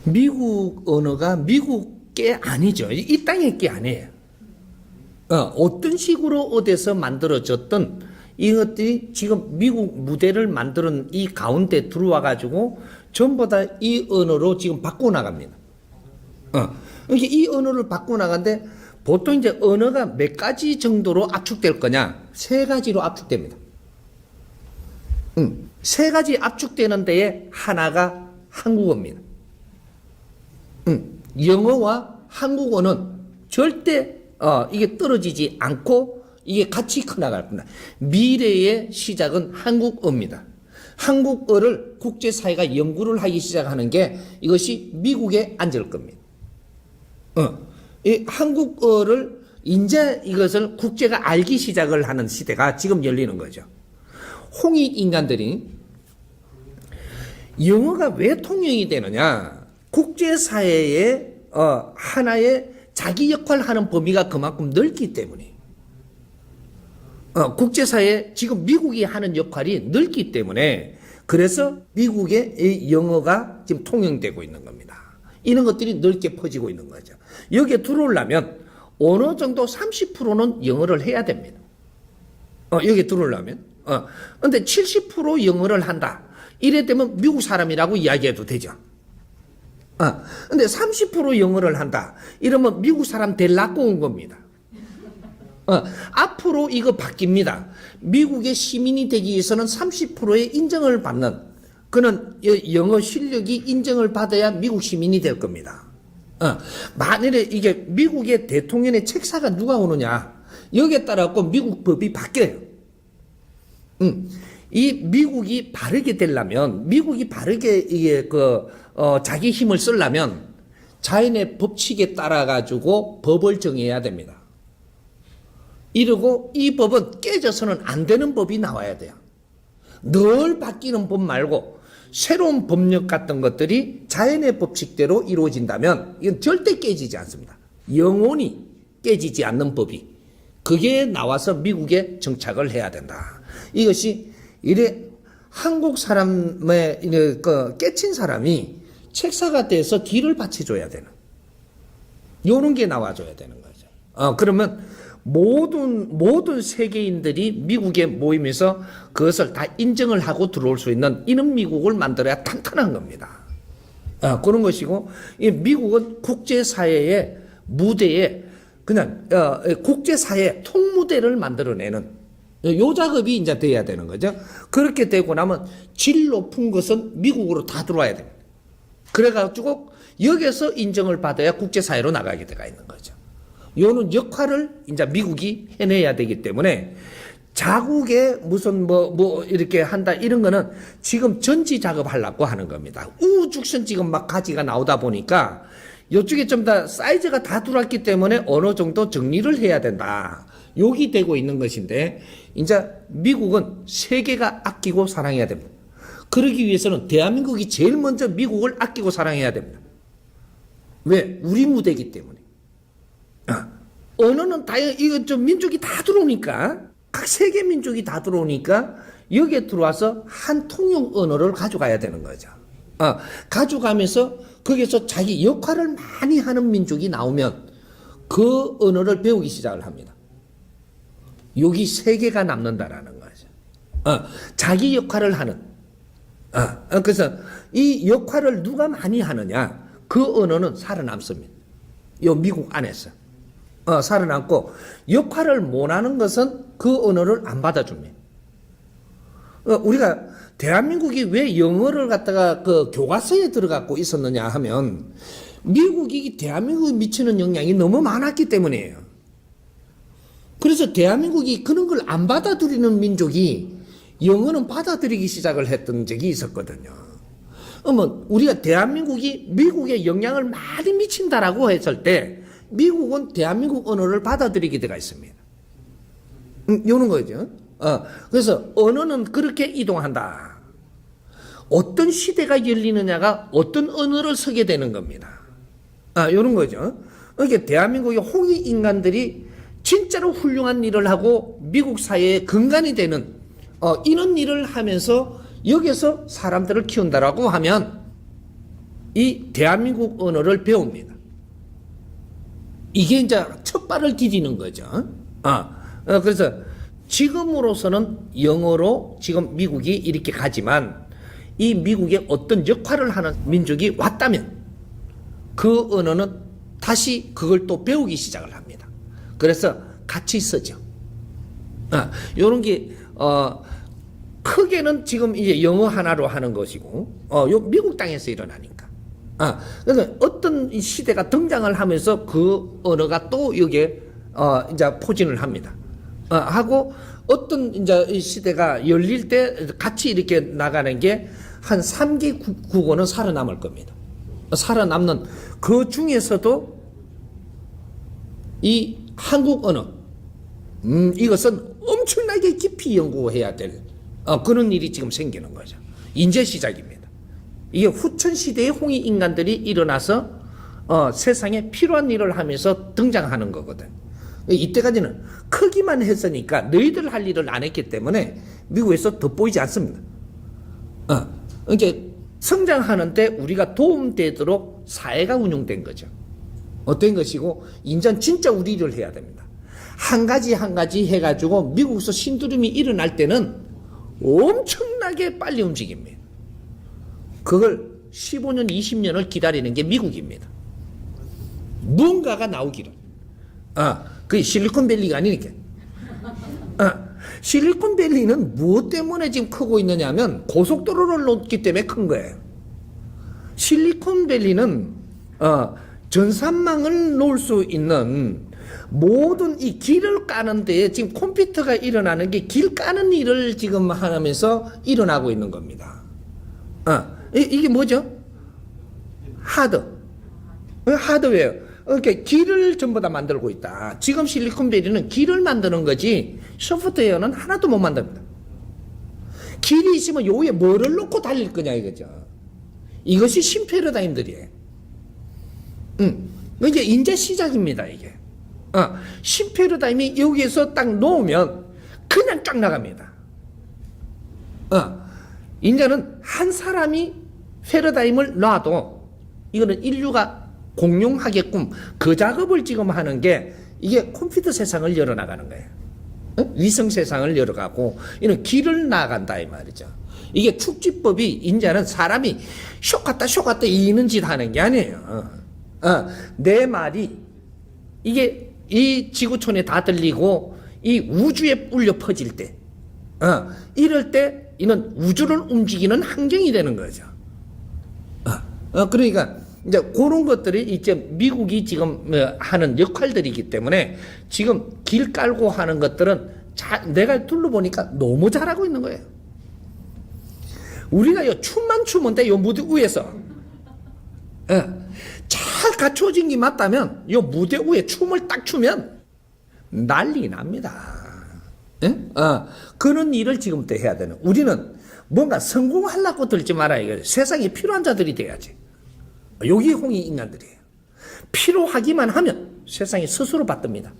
미국 언어가 미국 게 아니죠. 이 땅의 게 아니에요. 어떤 식으로 어디서 만들어졌던 이것들이 지금 미국 무대를 만드는 이 가운데 들어와 가지고 전부 다 이 언어로 지금 바꿔 나갑니다. 이렇게 이 언어를 바꿔 나가는데 보통 이제 언어가 몇 가지 정도로 압축될 거냐? 세 가지로 압축됩니다. 세 가지 압축되는 데에 하나가 한국어입니다. 영어와 한국어는 절대 이게 떨어지지 않고 이게 같이 커나갈 겁니다. 미래의 시작은 한국어입니다. 한국어를 국제사회가 연구를 하기 시작하는 게 이것이 미국에 앉을 겁니다. 이 한국어를 이제 이것을 국제가 알기 시작을 하는 시대가 지금 열리는 거죠. 홍익 인간들이 영어가 왜 통용이 되느냐? 국제사회의 하나의 자기 역할을 하는 범위가 그만큼 넓기 때문에 국제사회에 지금 미국이 하는 역할이 넓기 때문에 그래서 미국의 이 영어가 지금 통용되고 있는 겁니다. 이런 것들이 넓게 퍼지고 있는 거죠. 여기에 들어오려면 어느 정도 30%는 영어를 해야 됩니다. 여기에 들어오려면. 근데 70% 영어를 한다. 이래 되면 미국 사람이라고 이야기해도 되죠. 근데 30% 영어를 한다. 이러면 미국 사람 되려고 온 겁니다. 앞으로 이거 바뀝니다. 미국의 시민이 되기 위해서는 30%의 인정을 받는 그는 영어 실력이 인정을 받아야 미국 시민이 될 겁니다. 만일에 이게 미국의 대통령의 책사가 누가 오느냐 여기에 따라 미국 법이 바뀌어요. 이 미국이 바르게 되려면 미국이 바르게 이게 자기 힘을 쓰려면 자연의 법칙에 따라 가지고 법을 정해야 됩니다. 이러고 이 법은 깨져서는 안 되는 법이 나와야 돼요. 늘 바뀌는 법 말고 새로운 법력 같은 것들이 자연의 법칙대로 이루어진다면 이건 절대 깨지지 않습니다. 영원히 깨지지 않는 법이 그게 나와서 미국에 정착을 해야 된다. 이것이 이래 한국 사람의 깨친 사람이 책사가 돼서 길을 받쳐줘야 되는 요런 게 나와줘야 되는 거죠. 그러면 모든 세계인들이 미국에 모이면서 그것을 다 인정을 하고 들어올 수 있는 이런 미국을 만들어야 탄탄한 겁니다. 그런 것이고, 이 미국은 국제사회의 무대에 그냥, 국제사회 통무대를 만들어내는 요 작업이 이제 돼야 되는 거죠. 그렇게 되고 나면 질 높은 것은 미국으로 다 들어와야 됩니다. 그래가지고 여기서 인정을 받아야 국제사회로 나가게 되어 있는 거죠. 요는 역할을 이제 미국이 해내야 되기 때문에 자국에 무슨 이렇게 한다 이런 거는 지금 전지 작업하려고 하는 겁니다. 우죽선 지금 막 가지가 나오다 보니까 이쪽에 좀 더 사이즈가 다 들어왔기 때문에 어느 정도 정리를 해야 된다. 욕이 되고 있는 것인데 이제 미국은 세계가 아끼고 사랑해야 됩니다. 그러기 위해서는 대한민국이 제일 먼저 미국을 아끼고 사랑해야 됩니다. 왜? 우리 무대이기 때문에. 언어는 이거 좀 민족이 다 들어오니까, 각 세계 민족이 다 들어오니까, 여기에 들어와서 한 통용 언어를 가져가야 되는 거죠. 가져가면서, 거기서 자기 역할을 많이 하는 민족이 나오면, 그 언어를 배우기 시작을 합니다. 여기 세계가 남는다라는 거죠. 자기 역할을 하는. 그래서 이 역할을 누가 많이 하느냐, 그 언어는 살아남습니다. 요 미국 안에서. 살아남고 역할을 못하는 것은 그 언어를 안 받아줍니다. 우리가 대한민국이 왜 영어를 갖다가 교과서에 들어갖고 있었느냐 하면 미국이 대한민국에 미치는 영향이 너무 많았기 때문이에요. 그래서 대한민국이 그런 걸 안 받아들이는 민족이 영어는 받아들이기 시작을 했던 적이 있었거든요. 그러면 우리가 대한민국이 미국에 영향을 많이 미친다라고 했을 때 미국은 대한민국 언어를 받아들이게 되어 있습니다. 요런 거죠. 그래서 언어는 그렇게 이동한다. 어떤 시대가 열리느냐가 어떤 언어를 쓰게 되는 겁니다. 요런 거죠. 그러니까 대한민국의 홍익 인간들이 진짜로 훌륭한 일을 하고 미국 사회의 근간이 되는 이런 일을 하면서 여기서 사람들을 키운다라고 하면 이 대한민국 언어를 배웁니다. 이게 이제 첫 발을 디디는 거죠. 그래서 지금으로서는 영어로 지금 미국이 이렇게 가지만 이 미국에 어떤 역할을 하는 민족이 왔다면 그 언어는 다시 그걸 또 배우기 시작을 합니다. 그래서 같이 쓰죠. 요런 게, 크게는 지금 이제 영어 하나로 하는 것이고, 요 미국 땅에서 일어나니까. 그래서 어떤 시대가 등장을 하면서 그 언어가 또 여기에, 이제 포진을 합니다. 하고 어떤 이제 이 시대가 열릴 때 같이 이렇게 나가는 게 한 3개 국어는 살아남을 겁니다. 살아남는 그 중에서도 이 한국 언어, 이것은 엄청나게 깊이 연구해야 될 그런 일이 지금 생기는 거죠. 이제 시작입니다. 이게 후천 시대의 홍익 인간들이 일어나서 세상에 필요한 일을 하면서 등장하는 거거든. 이때까지는 크기만 했으니까 너희들 할 일을 안 했기 때문에 미국에서 돋보이지 않습니다. 이게 성장하는데 우리가 도움되도록 사회가 운영된 거죠. 된 것이고 인전 진짜 우리 일을 해야 됩니다. 한 가지 한 가지 해가지고 미국에서 신두림이 일어날 때는 엄청나게 빨리 움직입니다. 그걸 15년 20년을 기다리는 게 미국입니다. 무언가가 나오기를. 그게 실리콘밸리가 아니니까. 실리콘밸리는 무엇 때문에 지금 크고 있느냐 하면 고속도로를 놓기 때문에 큰 거예요. 실리콘밸리는 전산망을 놓을 수 있는 모든 이 길을 까는 데에 지금 컴퓨터가 일어나는 게 길 까는 일을 지금 하면서 일어나고 있는 겁니다. 이게 뭐죠? 하드웨어. 이렇게 길을 전부 다 만들고 있다. 지금 실리콘밸리는 길을 만드는 거지 소프트웨어는 하나도 못 만듭니다. 길이 있으면 요 위에 뭐를 놓고 달릴 거냐 이거죠. 이것이 신패러다임들이에요. 이제 인제 시작입니다 이게. 신패러다임이 여기에서 딱 놓으면 그냥 쫙 나갑니다. 인제는 한 사람이 패러다임을 놔도 이거는 인류가 공룡하게끔 그 작업을 지금 하는 게 이게 컴퓨터 세상을 열어나가는 거예요. 위성 세상을 열어가고 이는 길을 나간다 이 말이죠. 이게 축지법이 이제는 사람이 쇼갔다 이는 짓 하는 게 아니에요. 내 말이 이게 이 지구촌에 다 들리고 이 우주에 울려 퍼질 때 이럴 때 이는 우주를 움직이는 환경이 되는 거죠. 그러니까 이제 그런 것들이 이제 미국이 지금 하는 역할들이기 때문에 지금 길 깔고 하는 것들은 내가 둘러보니까 너무 잘하고 있는 거예요. 우리가 요 춤만 추면 돼, 요 무대 위에서. 잘 갖춰진 게 맞다면 요 무대 위에 춤을 딱 추면 난리 납니다. 그런 일을 지금부터 해야 되는. 우리는 뭔가 성공하려고 들지 말아야 이거 세상에 필요한 자들이 돼야지. 여기 홍익 인간들이에요. 필요하기만 하면 세상이 스스로 받듭니다.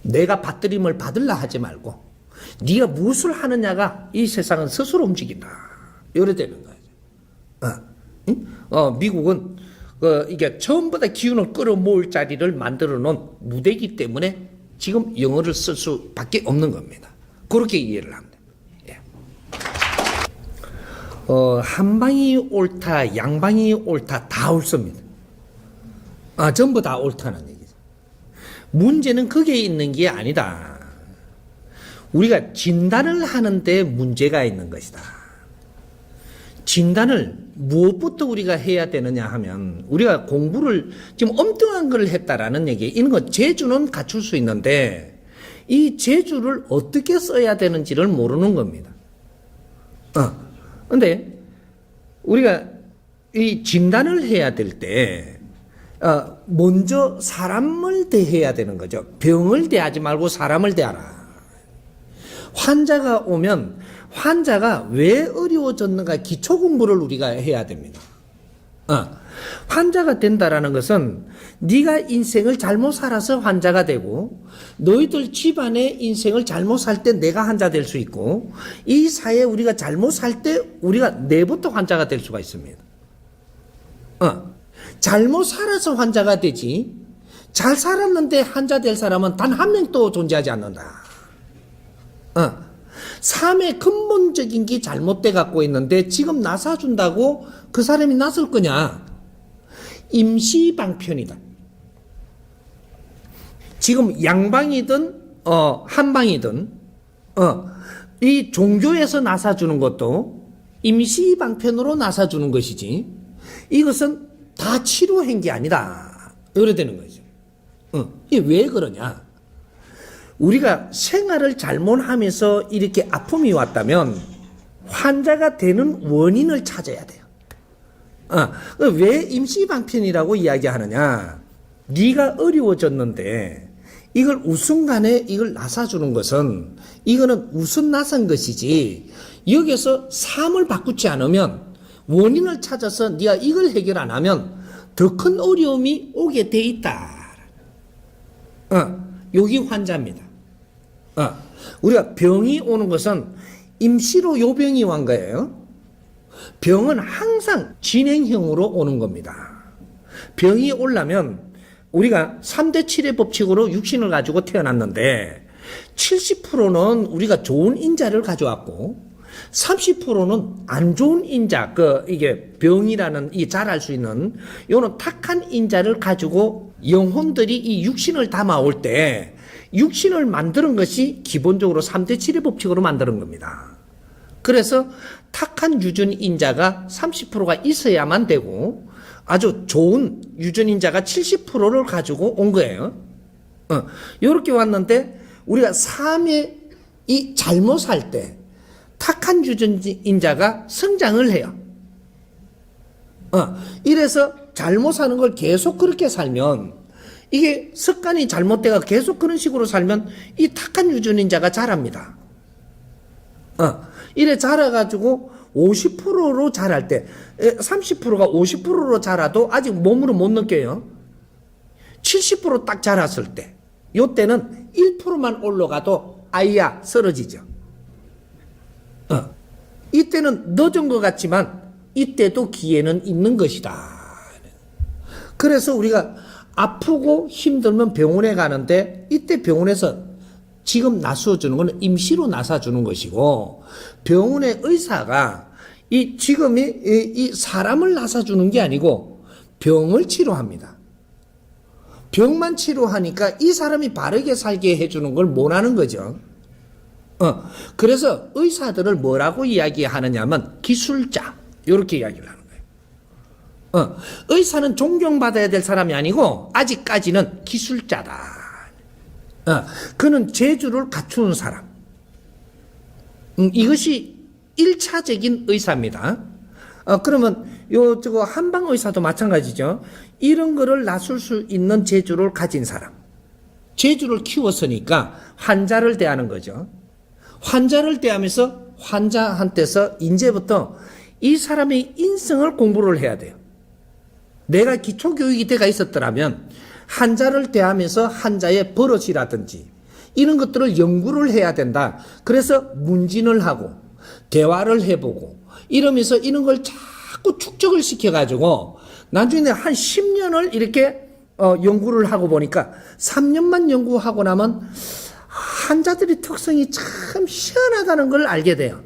내가 받들임을 받으려 하지 말고 네가 무엇을 하느냐가 이 세상은 스스로 움직인다. 이래 되는 거예요. 미국은 이게 전부 다 기운을 끌어모을 자리를 만들어 놓은 무대이기 때문에 지금 영어를 쓸 수밖에 없는 겁니다. 그렇게 이해를 합니다. 한방이 옳다, 양방이 옳다, 다 옳습니다. 전부 다 옳다는 얘기죠. 문제는 거기에 있는 게 아니다. 우리가 진단을 하는데 문제가 있는 것이다. 진단을 무엇부터 우리가 해야 되느냐 하면 우리가 공부를 지금 엉뚱한 걸 했다라는 얘기, 이런 거 재주는 갖출 수 있는데 이 재주를 어떻게 써야 되는지를 모르는 겁니다. 근데 우리가 이 진단을 해야 될 때 먼저 사람을 대해야 되는 거죠. 병을 대하지 말고 사람을 대하라. 환자가 오면 환자가 왜 어려워졌는가 기초 공부를 우리가 해야 됩니다. 환자가 된다라는 것은 네가 인생을 잘못 살아서 환자가 되고 너희들 집안의 인생을 잘못 살 때 내가 환자 될 수 있고 이 사회에 우리가 잘못 살 때 우리가 내부터 환자가 될 수가 있습니다. 잘못 살아서 환자가 되지, 잘 살았는데 환자 될 사람은 단 한 명도 존재하지 않는다. 삶의 근본적인 게 잘못돼 갖고 있는데 지금 나서준다고 그 사람이 나설 거냐? 임시방편이다. 지금 양방이든 한방이든 이 종교에서 나서주는 것도 임시방편으로 나서주는 것이지, 이것은 다 치료한 게 아니다. 이래 되는 거죠. 이게 왜 그러냐? 우리가 생활을 잘못하면서 이렇게 아픔이 왔다면 환자가 되는 원인을 찾아야 돼요. 왜 임시방편이라고 이야기하느냐? 네가 어려워졌는데 이걸 우순간에 이걸 나서주는 것은, 이거는 우순 나선 것이지, 여기서 삶을 바꾸지 않으면, 원인을 찾아서 네가 이걸 해결 안 하면 더 큰 어려움이 오게 돼 있다. 여기 환자입니다. 우리가 병이 오는 것은 임시로 요 병이 온 거예요. 병은 항상 진행형으로 오는 겁니다. 병이 오려면 우리가 3대 7의 법칙으로 육신을 가지고 태어났는데 70%는 우리가 좋은 인자를 가져왔고 30%는 안 좋은 인자, 이게 병이라는 이 자랄 수 있는 요는 탁한 인자를 가지고 영혼들이 이 육신을 담아올 때 육신을 만드는 것이 기본적으로 3대 7의 법칙으로 만드는 겁니다. 그래서 탁한 유전 인자가 30%가 있어야만 되고 아주 좋은 유전 인자가 70%를 가지고 온 거예요. 요렇게 왔는데 우리가 삶에 이 잘못 살 때 탁한 유전인자가 성장을 해요. 이래서 잘못 사는 걸 계속 그렇게 살면, 이게 습관이 잘못돼가 계속 그런 식으로 살면 이 탁한 유전인자가 자랍니다. 이래 자라가지고 50%로 자랄 때 30%가 50%로 자라도 아직 몸으로 못 느껴요. 70% 딱 자랐을 때, 요때는 1%만 올라가도 아이야 쓰러지죠. 이때는 늦은 것 같지만 이때도 기회는 있는 것이다. 그래서 우리가 아프고 힘들면 병원에 가는데, 이때 병원에서 지금 나서주는 것은 임시로 나서주는 것이고, 병원의 의사가 이 사람을 나서주는 게 아니고 병을 치료합니다. 병만 치료하니까 이 사람이 바르게 살게 해주는 걸 못하는 거죠. 그래서 의사들을 뭐라고 이야기하느냐면 기술자, 이렇게 이야기를 하는 거예요. 의사는 존경받아야 될 사람이 아니고 아직까지는 기술자다. 그는 재주를 갖추는 사람. 이것이 1차적인 의사입니다. 그러면 저거 한방 의사도 마찬가지죠. 이런 거를 나설 수 있는 재주를 가진 사람. 재주를 키웠으니까 환자를 대하는 거죠. 환자를 대하면서 환자한테서 이제부터 이 사람의 인성을 공부를 해야 돼요. 내가 기초교육이 돼가 있었더라면 환자를 대하면서 환자의 버릇이라든지 이런 것들을 연구를 해야 된다. 그래서 문진을 하고 대화를 해보고 이러면서 이런 걸 자꾸 축적을 시켜가지고 나중에 한 10년을 이렇게 연구를 하고 보니까 3년만 연구하고 나면 환자들의 특성이 참 희한하다는 걸 알게 돼요.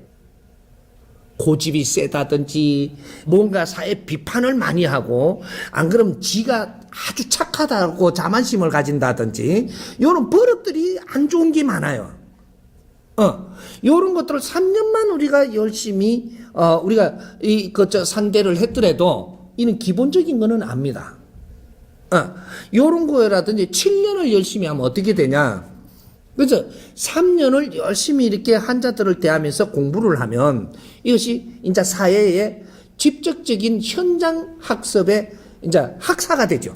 고집이 세다든지 뭔가 사회 비판을 많이 하고, 안 그러면 지가 아주 착하다고 자만심을 가진다든지 이런 버릇들이 안 좋은 게 많아요. 이런 것들을 3년만 우리가 열심히 우리가 상대를 했더라도 이는 기본적인 거는 압니다. 이런 거라든지 7년을 열심히 하면 어떻게 되냐? 그래서 3년을 열심히 이렇게 환자들을 대하면서 공부를 하면 이것이 이제 사회의 직접적인 현장 학습의 이제 학사가 되죠.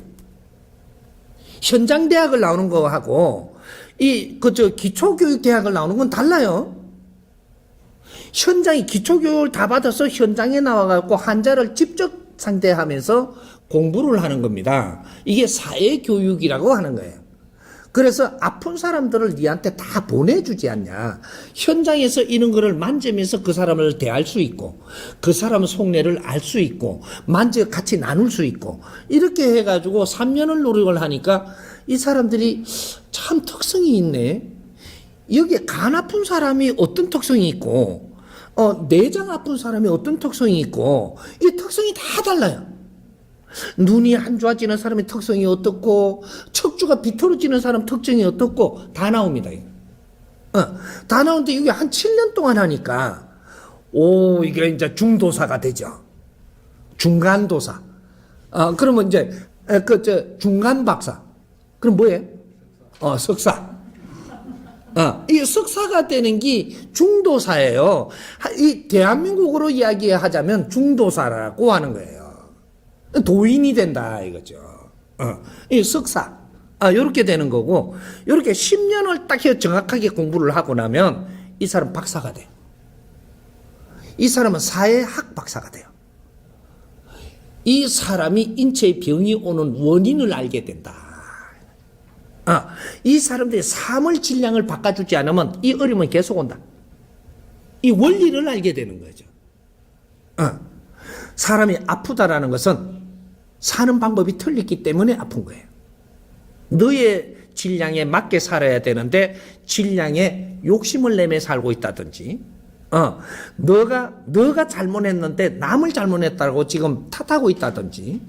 현장 대학을 나오는 거하고 기초교육 대학을 나오는 건 달라요. 현장이 기초교육을 다 받아서 현장에 나와갖고 환자를 직접 상대하면서 공부를 하는 겁니다. 이게 사회교육이라고 하는 거예요. 그래서 아픈 사람들을 니한테 다 보내주지 않냐. 현장에서 이런 거를 만지면서 그 사람을 대할 수 있고, 그 사람의 속내를 알 수 있고, 같이 나눌 수 있고, 이렇게 해가지고 3년을 노력을 하니까 이 사람들이 참 특성이 있네. 여기에 간 아픈 사람이 어떤 특성이 있고, 내장 아픈 사람이 어떤 특성이 있고, 이 특성이 다 달라요. 눈이 안 좋아지는 사람의 특성이 어떻고, 척추가 비틀어지는 사람 특징이 어떻고, 다 나옵니다. 다 나오는데 이게 한 7년 동안 하니까, 이게 이제 중도사가 되죠. 중간도사. 그러면 이제, 중간 박사. 그럼 뭐예요? 석사. 이 석사가 되는 게 중도사예요. 이 대한민국으로 이야기하자면 중도사라고 하는 거예요. 도인이 된다 이거죠. 이 석사. 요렇게 되는 거고, 요렇게 10년을 딱 정확하게 공부를 하고 나면 이 사람 박사가 돼요. 이 사람은 사회학 박사가 돼요. 이 사람이 인체에 병이 오는 원인을 알게 된다. 이 사람들이 삶의 질량을 바꿔주지 않으면 이 어려움은 계속 온다. 이 원리를 알게 되는 거죠. 사람이 아프다라는 것은 사는 방법이 틀렸기 때문에 아픈 거예요. 너의 질량에 맞게 살아야 되는데 질량에 욕심을 내며 살고 있다든지, 너가 잘못했는데 남을 잘못했다고 지금 탓하고 있다든지,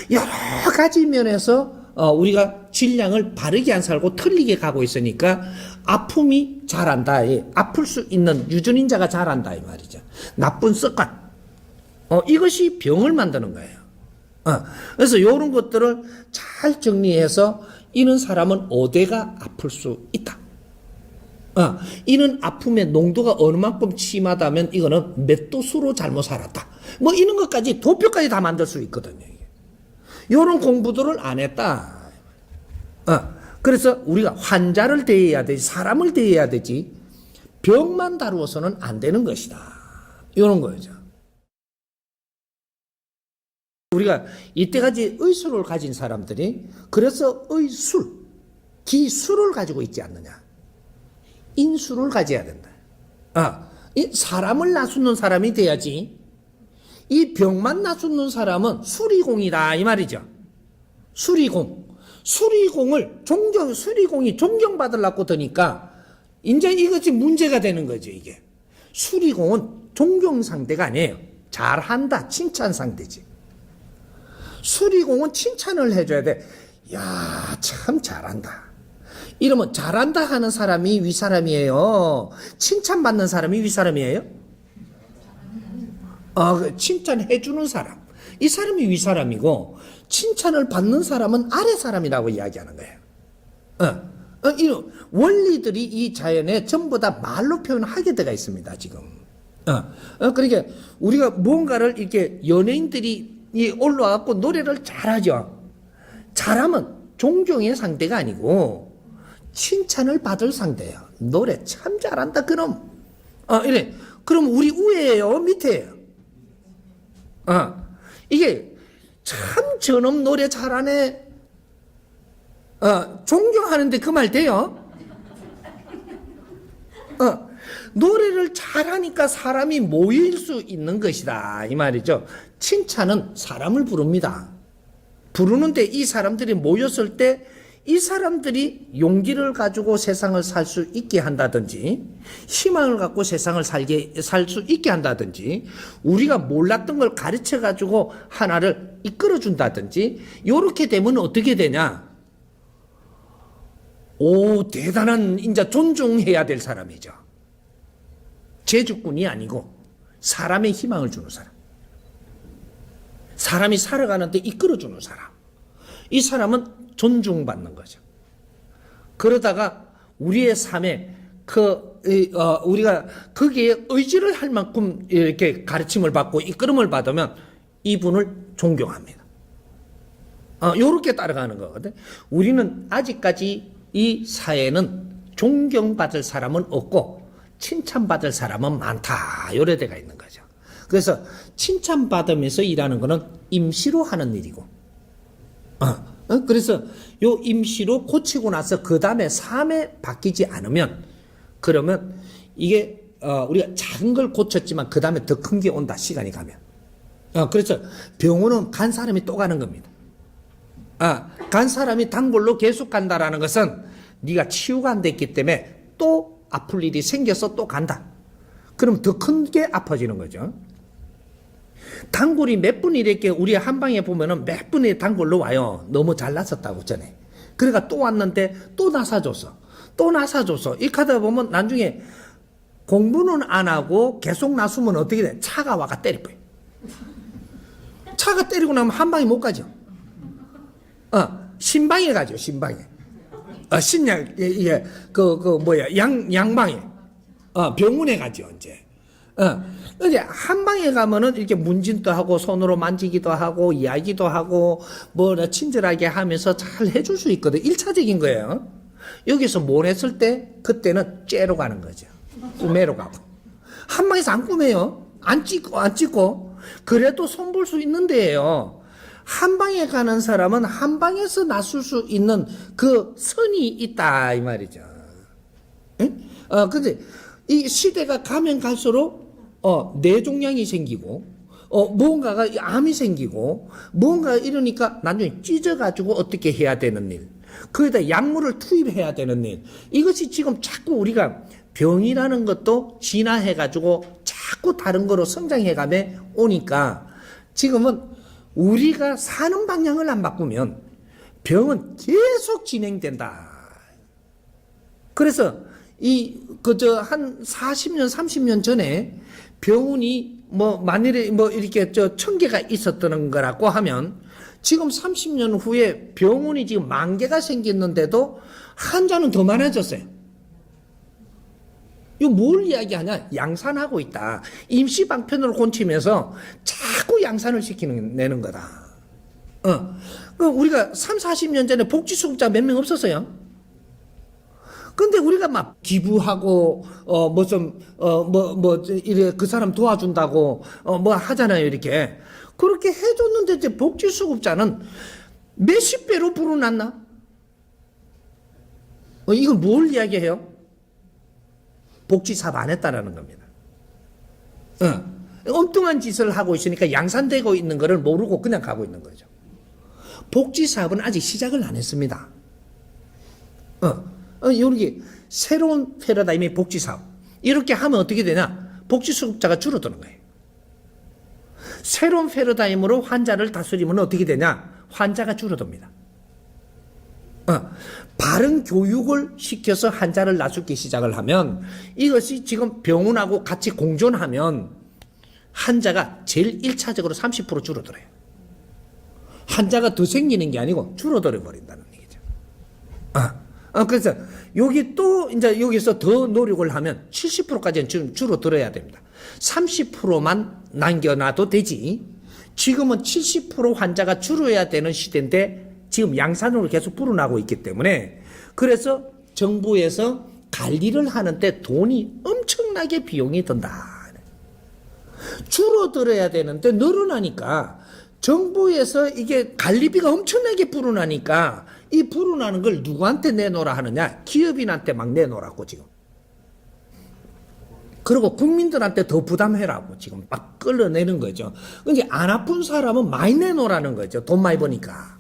여러 가지 면에서 우리가 질량을 바르게 안 살고 틀리게 가고 있으니까 아픔이 잘한다. 아플 수 있는 유전인자가 잘한다 이 말이죠. 나쁜 습관. 이것이 병을 만드는 거예요. 그래서 이런 것들을 잘 정리해서 이런 사람은 어디가 아플 수 있다. 이는 아픔의 농도가 어느 만큼 심하다면 이거는 몇 도수로 잘못 살았다. 뭐 이런 것까지 도표까지 다 만들 수 있거든요. 이런 공부들을 안 했다. 그래서 우리가 환자를 대해야 되지, 사람을 대해야 되지, 병만 다루어서는 안 되는 것이다. 이런 거죠. 우리가 이때까지 의술을 가진 사람들이 그래서 기술을 가지고 있지 않느냐. 인술을 가져야 된다. 이 사람을 나수는 사람이 돼야지. 이 병만 나수는 사람은 수리공이다 이 말이죠. 수리공을 수리공이 존경받으려고 드니까 이제 이것이 문제가 되는 거죠. 이게 수리공은 존경 상대가 아니에요. 잘한다 칭찬 상대지. 수리공은 칭찬을 해줘야 돼. 야, 참 잘한다. 이러면 잘한다 하는 사람이 윗사람이에요? 칭찬받는 사람이 윗사람이에요? 칭찬해주는 사람. 이 사람이 윗사람이고, 칭찬을 받는 사람은 아랫사람이라고 이야기하는 거예요. 이런 원리들이 이 자연에 전부 다 말로 표현하게 되어 있습니다, 지금. 그러니까 우리가 뭔가를 이렇게 연예인들이 올라와갖고 노래를 잘하죠. 잘하면 존경의 상대가 아니고 칭찬을 받을 상대예요. 노래 참 잘한다 그럼. 이래. 그럼 우리 위에요 밑에요? 이게 참 저놈 노래 잘하네. 존경하는데 그 말 돼요? 노래를 잘하니까 사람이 모일 수 있는 것이다 이 말이죠. 칭찬은 사람을 부릅니다. 부르는데 이 사람들이 모였을 때 이 사람들이 용기를 가지고 세상을 살 수 있게 한다든지 희망을 갖고 세상을 살 수 있게 한다든지 우리가 몰랐던 걸 가르쳐 가지고 하나를 이끌어 준다든지 이렇게 되면 어떻게 되냐? 대단한 인자 존중해야 될 사람이죠. 제주꾼이 아니고 사람의 희망을 주는 사람. 사람이 살아가는데 이끌어주는 사람. 이 사람은 존중받는 거죠. 그러다가 우리의 삶에 우리가 거기에 의지를 할 만큼 이렇게 가르침을 받고 이끌음을 받으면 이분을 존경합니다. 요렇게 따라가는 거거든. 우리는 아직까지 이 사회는 존경받을 사람은 없고 칭찬받을 사람은 많다. 요래 돼가 있는 거죠. 그래서 칭찬받으면서 일하는 거는 임시로 하는 일이고 그래서 요 임시로 고치고 나서 그 다음에 3회 바뀌지 않으면 그러면 이게 우리가 작은 걸 고쳤지만 그 다음에 더 큰 게 온다. 시간이 가면. 그래서 병원은 간 사람이 또 가는 겁니다. 간 사람이 단골로 계속 간다라는 것은 네가 치유가 안 됐기 때문에 또 아플 일이 생겨서 또 간다. 그럼 더 큰 게 아파지는 거죠. 단골이 몇 분이 이렇게 우리 한방에 보면은 몇 분이 단골로 와요. 너무 잘 나섰다고 전에. 그러니까 또 왔는데 또 나사줬어. 또 나사줬어. 이렇게 하다 보면 나중에 공부는 안 하고 계속 나서면 어떻게 돼? 차가 와가 때리고요. 차가 때리고 나면 한방에 못 가죠. 신방에 가죠. 신방에. 신양 이게 양방에. 병원에 가죠. 이제 한방에 가면은 이렇게 문진도 하고 손으로 만지기도 하고 이야기도 하고 친절하게 하면서 잘 해줄 수 있거든. 1차적인 거예요. 여기서 뭘 했을 때 그때는 째로 가는 거죠. 꿈매로 가고. 한방에서 안 꿈해요. 안 찍고. 그래도 손볼 수 있는 데예요. 한방에 가는 사람은 한방에서 나설 수 있는 그 선이 있다 이 말이죠. 응? 근데 이 시대가 가면 갈수록 뇌종양이 생기고 무언가가 암이 생기고 무언가 이러니까 나중에 찢어가지고 어떻게 해야 되는 일, 거기다 약물을 투입해야 되는 일, 이것이 지금 자꾸 우리가 병이라는 것도 진화해가지고 자꾸 다른 거로 성장해가며 오니까 지금은 우리가 사는 방향을 안 바꾸면 병은 계속 진행된다. 그래서 한 40년, 30년 전에 병원이 만일에 이렇게 1000개가 있었던 거라고 하면 지금 30년 후에 병원이 지금 10,000개가 생겼는데도 환자는 더 많아졌어요. 이거 뭘 이야기하냐? 양산하고 있다. 임시방편으로 곤치면서 자꾸 양산을 내는 거다. 우리가 3, 40년 전에 복지수급자 몇 명 없었어요? 근데 우리가 막 기부하고, 이래, 그 사람 도와준다고, 하잖아요, 이렇게. 그렇게 해줬는데 이제 복지수급자는 몇십 배로 불어났나? 이건 뭘 이야기해요? 복지사업 안 했다라는 겁니다. 엉뚱한 짓을 하고 있으니까 양산되고 있는 거를 모르고 그냥 가고 있는 거죠. 복지사업은 아직 시작을 안 했습니다. 여기 새로운 패러다임의 복지사업. 이렇게 하면 어떻게 되냐? 복지수급자가 줄어드는 거예요. 새로운 패러다임으로 환자를 다스리면 어떻게 되냐? 환자가 줄어듭니다. 바른 교육을 시켜서 환자를 나수기 시작을 하면 이것이 지금 병원하고 같이 공존하면 환자가 제일 1차적으로 30% 줄어들어요. 환자가 더 생기는 게 아니고 줄어들어 버린다는 얘기죠. 그래서 여기 또 이제 여기서 더 노력을 하면 70%까지는 지금 줄어들어야 됩니다. 30%만 남겨놔도 되지. 지금은 70% 환자가 줄어야 되는 시대인데 지금 양산으로 계속 불어나고 있기 때문에 그래서 정부에서 관리를 하는데 돈이 엄청나게 비용이 든다. 줄어들어야 되는데 늘어나니까 정부에서 이게 관리비가 엄청나게 불어나니까 이 불어나는 걸 누구한테 내놓으라 하느냐? 기업인한테 막 내놓으라고 지금. 그리고 국민들한테 더 부담해라고 지금 막 끌어내는 거죠. 그러니까 안 아픈 사람은 많이 내놓으라는 거죠. 돈 많이 버니까.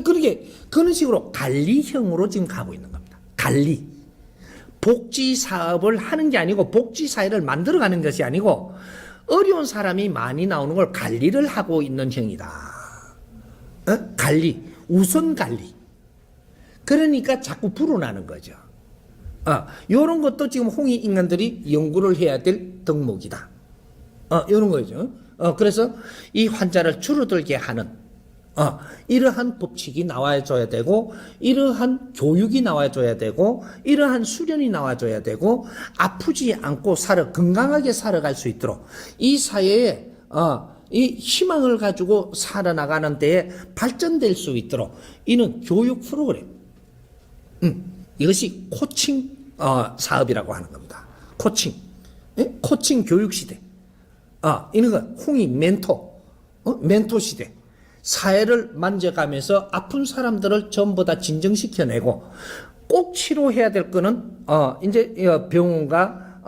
그렇게 그런 식으로 관리형으로 지금 가고 있는 겁니다. 관리. 복지 사업을 하는 게 아니고 복지 사회를 만들어가는 것이 아니고 어려운 사람이 많이 나오는 걸 관리를 하고 있는 형이다. 관리. 우선 관리. 그러니까 자꾸 불어나는 거죠. 요런 것도 지금 홍익 인간들이 연구를 해야 될 덕목이다. 요런 거죠. 그래서 이 환자를 줄어들게 하는 이러한 법칙이 나와줘야 되고, 이러한 교육이 나와줘야 되고, 이러한 수련이 나와줘야 되고, 아프지 않고 건강하게 살아갈 수 있도록 이 사회에 이 희망을 가지고 살아나가는 데에 발전될 수 있도록 이는 교육 프로그램. 이것이 코칭 사업이라고 하는 겁니다. 코칭. 코칭 교육 시대. 이런 거 홍익 멘토 시대. 사회를 만져가면서 아픈 사람들을 전부 다 진정시켜내고 꼭 치료해야 될 거는 이제 병원과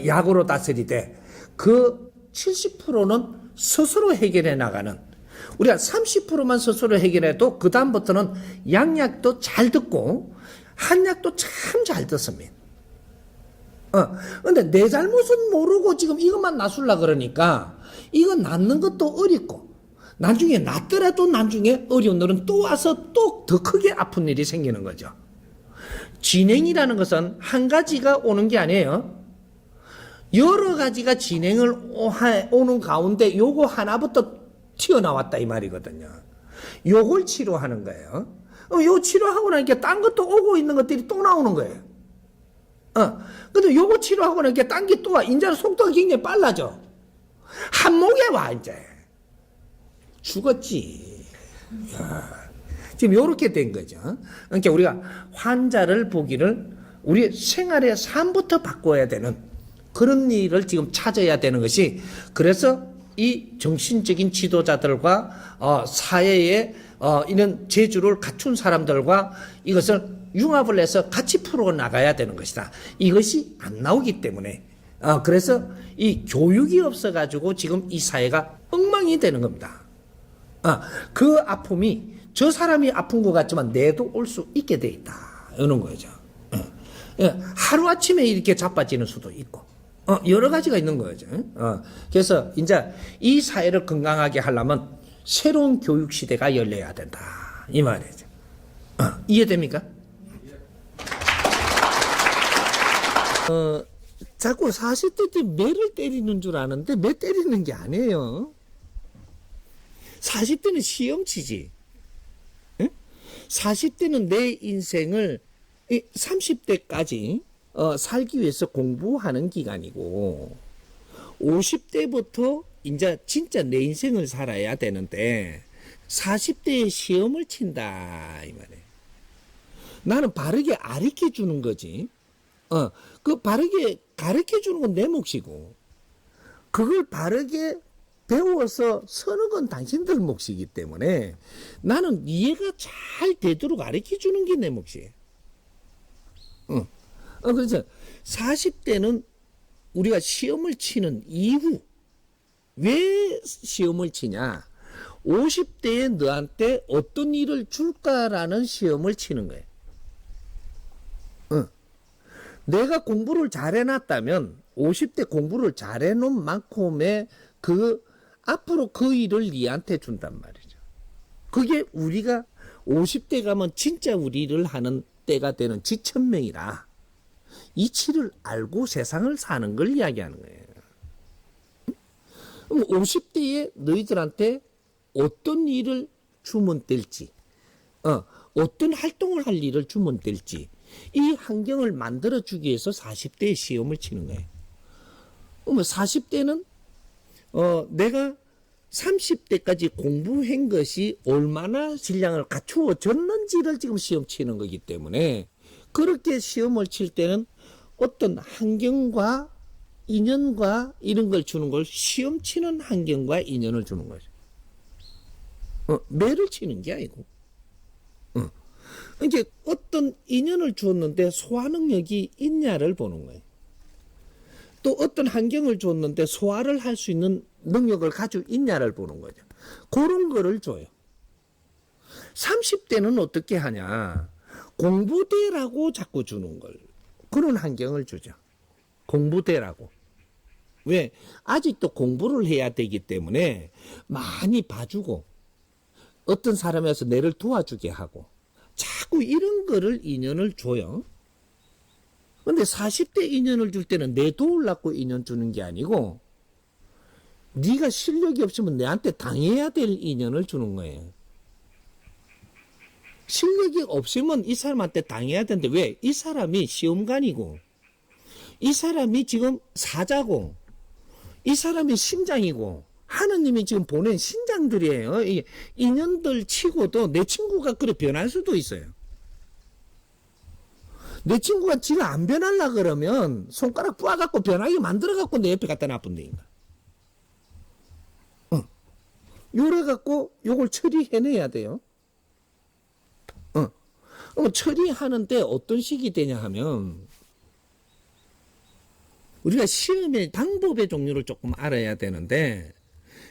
약으로 다스리되 그 70%는 스스로 해결해 나가는, 우리가 30%만 스스로 해결해도 그 다음부터는 양약도 잘 듣고 한약도 참 잘 듣습니다. 근데 내 잘못은 모르고 지금 이것만 놔술라 그러니까 이거 낫는 것도 어렵고 나중에 낫더라도 나중에 어려운 일은 또 와서 또 더 크게 아픈 일이 생기는 거죠. 진행이라는 것은 한 가지가 오는 게 아니에요. 여러 가지가 진행을 오는 가운데 요거 하나부터 튀어나왔다 이 말이거든요. 요걸 치료하는 거예요. 요 치료하고 나니까 딴 것도 오고 있는 것들이 또 나오는 거예요. 근데 요거 치료하고 나니까 딴 게 또 와. 이제 속도가 굉장히 빨라져. 한목에 와, 이제. 죽었지. 지금 요렇게 된 거죠. 그러니까 우리가 환자를 보기를 우리 생활의 삶부터 바꿔야 되는 그런 일을 지금 찾아야 되는 것이, 그래서 이 정신적인 지도자들과 사회에 이런 재주를 갖춘 사람들과 이것을 융합을 해서 같이 풀어 나가야 되는 것이다. 이것이 안 나오기 때문에 그래서 이 교육이 없어가지고 지금 이 사회가 엉망이 되는 겁니다. 그 아픔이 저 사람이 아픈 것 같지만 내도 올 수 있게 돼 있다. 이런 거죠. 하루아침에 이렇게 자빠지는 수도 있고 여러 가지가 있는 거죠. 그래서 이제 이 사회를 건강하게 하려면 새로운 교육 시대가 열려야 된다. 이 말이죠. 이해됩니까? 자꾸 40대 때 매를 때리는 줄 아는데 매 때리는 게 아니에요. 40대는 시험치지. 40대는 내 인생을 30대까지 살기 위해서 공부하는 기간이고 50대부터 이제 진짜 내 인생을 살아야 되는데 40대에 시험을 친다 이 말이에요. 나는 바르게 가르쳐 주는 거지. 그 바르게 가르쳐 주는 건 내 몫이고 그걸 바르게 배워서 서는 건 당신들 몫이기 때문에 나는 이해가 잘 되도록 가르쳐 주는 게 내 몫이에요. 그래서 40대는 우리가 시험을 치는 이후 왜 시험을 치냐? 50대에 너한테 어떤 일을 줄까라는 시험을 치는 거예요. 내가 공부를 잘해놨다면 50대 공부를 잘해놓은 만큼의 앞으로 그 일을 니한테 준단 말이죠. 그게 우리가 50대 가면 진짜 우리 일을 하는 때가 되는 지천명이라 이치를 알고 세상을 사는 걸 이야기하는 거예요. 그럼 50대에 너희들한테 어떤 일을 주면 될지, 어떤 활동을 할 일을 주면 될지, 이 환경을 만들어주기 위해서 40대에 시험을 치는 거예요. 그러면 40대는 내가 30대까지 공부한 것이 얼마나 질량을 갖추어졌는지를 지금 시험 치는 거기 때문에 그렇게 시험을 칠 때는 어떤 환경과 인연과 이런 걸 주는 걸 시험 치는 환경과 인연을 주는 거죠. 매를 치는 게 아니고. 이제 어떤 인연을 주었는데 소화 능력이 있냐를 보는 거예요. 또 어떤 환경을 줬는데 소화를 할 수 있는 능력을 가지고 있냐를 보는 거죠. 그런 거를 줘요. 30대는 어떻게 하냐. 공부대라고 자꾸 주는 걸. 그런 환경을 주죠. 공부대라고. 왜? 아직도 공부를 해야 되기 때문에 많이 봐주고 어떤 사람이 와서 내를 도와주게 하고 자꾸 이런 거를 인연을 줘요. 근데 40대 인연을 줄 때는 내 도우려고 인연 주는 게 아니고 네가 실력이 없으면 내한테 당해야 될 인연을 주는 거예요. 실력이 없으면 이 사람한테 당해야 되는데 왜? 이 사람이 시험관이고 이 사람이 지금 사자고 이 사람이 심장이고 하느님이 지금 보낸 신장들이에요. 이 인연들 치고도 내 친구가 그래 변할 수도 있어요. 내 친구가 지가 안 변하려 그러면 손가락 뿌아갖고 변하게 만들어갖고 내 옆에 갖다 놔둔다니까. 요래 갖고 요걸 처리해내야 돼요. 처리하는데 어떤 식이 되냐 하면 우리가 시험의 방법의 종류를 조금 알아야 되는데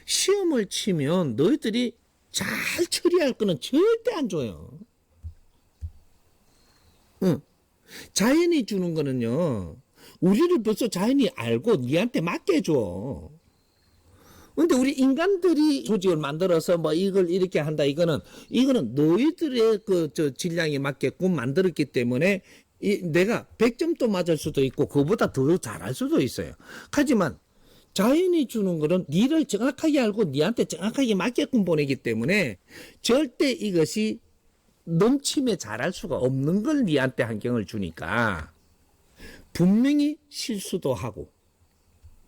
시험을 치면 너희들이 잘 처리할 거는 절대 안 줘요. 자연이 주는 거는요. 우리를 벌써 자연이 알고 니한테 맡겨줘. 근데 우리 인간들이 조직을 만들어서 뭐 이걸 이렇게 한다. 이거는 너희들의 질량에 맞게끔 만들었기 때문에 내가 100점도 맞을 수도 있고 그보다 더 잘할 수도 있어요. 하지만 자연이 주는 거는 니를 정확하게 알고 니한테 정확하게 맞게끔 보내기 때문에 절대 이것이 넘침에 잘할 수가 없는 걸 니한테 환경을 주니까 분명히 실수도 하고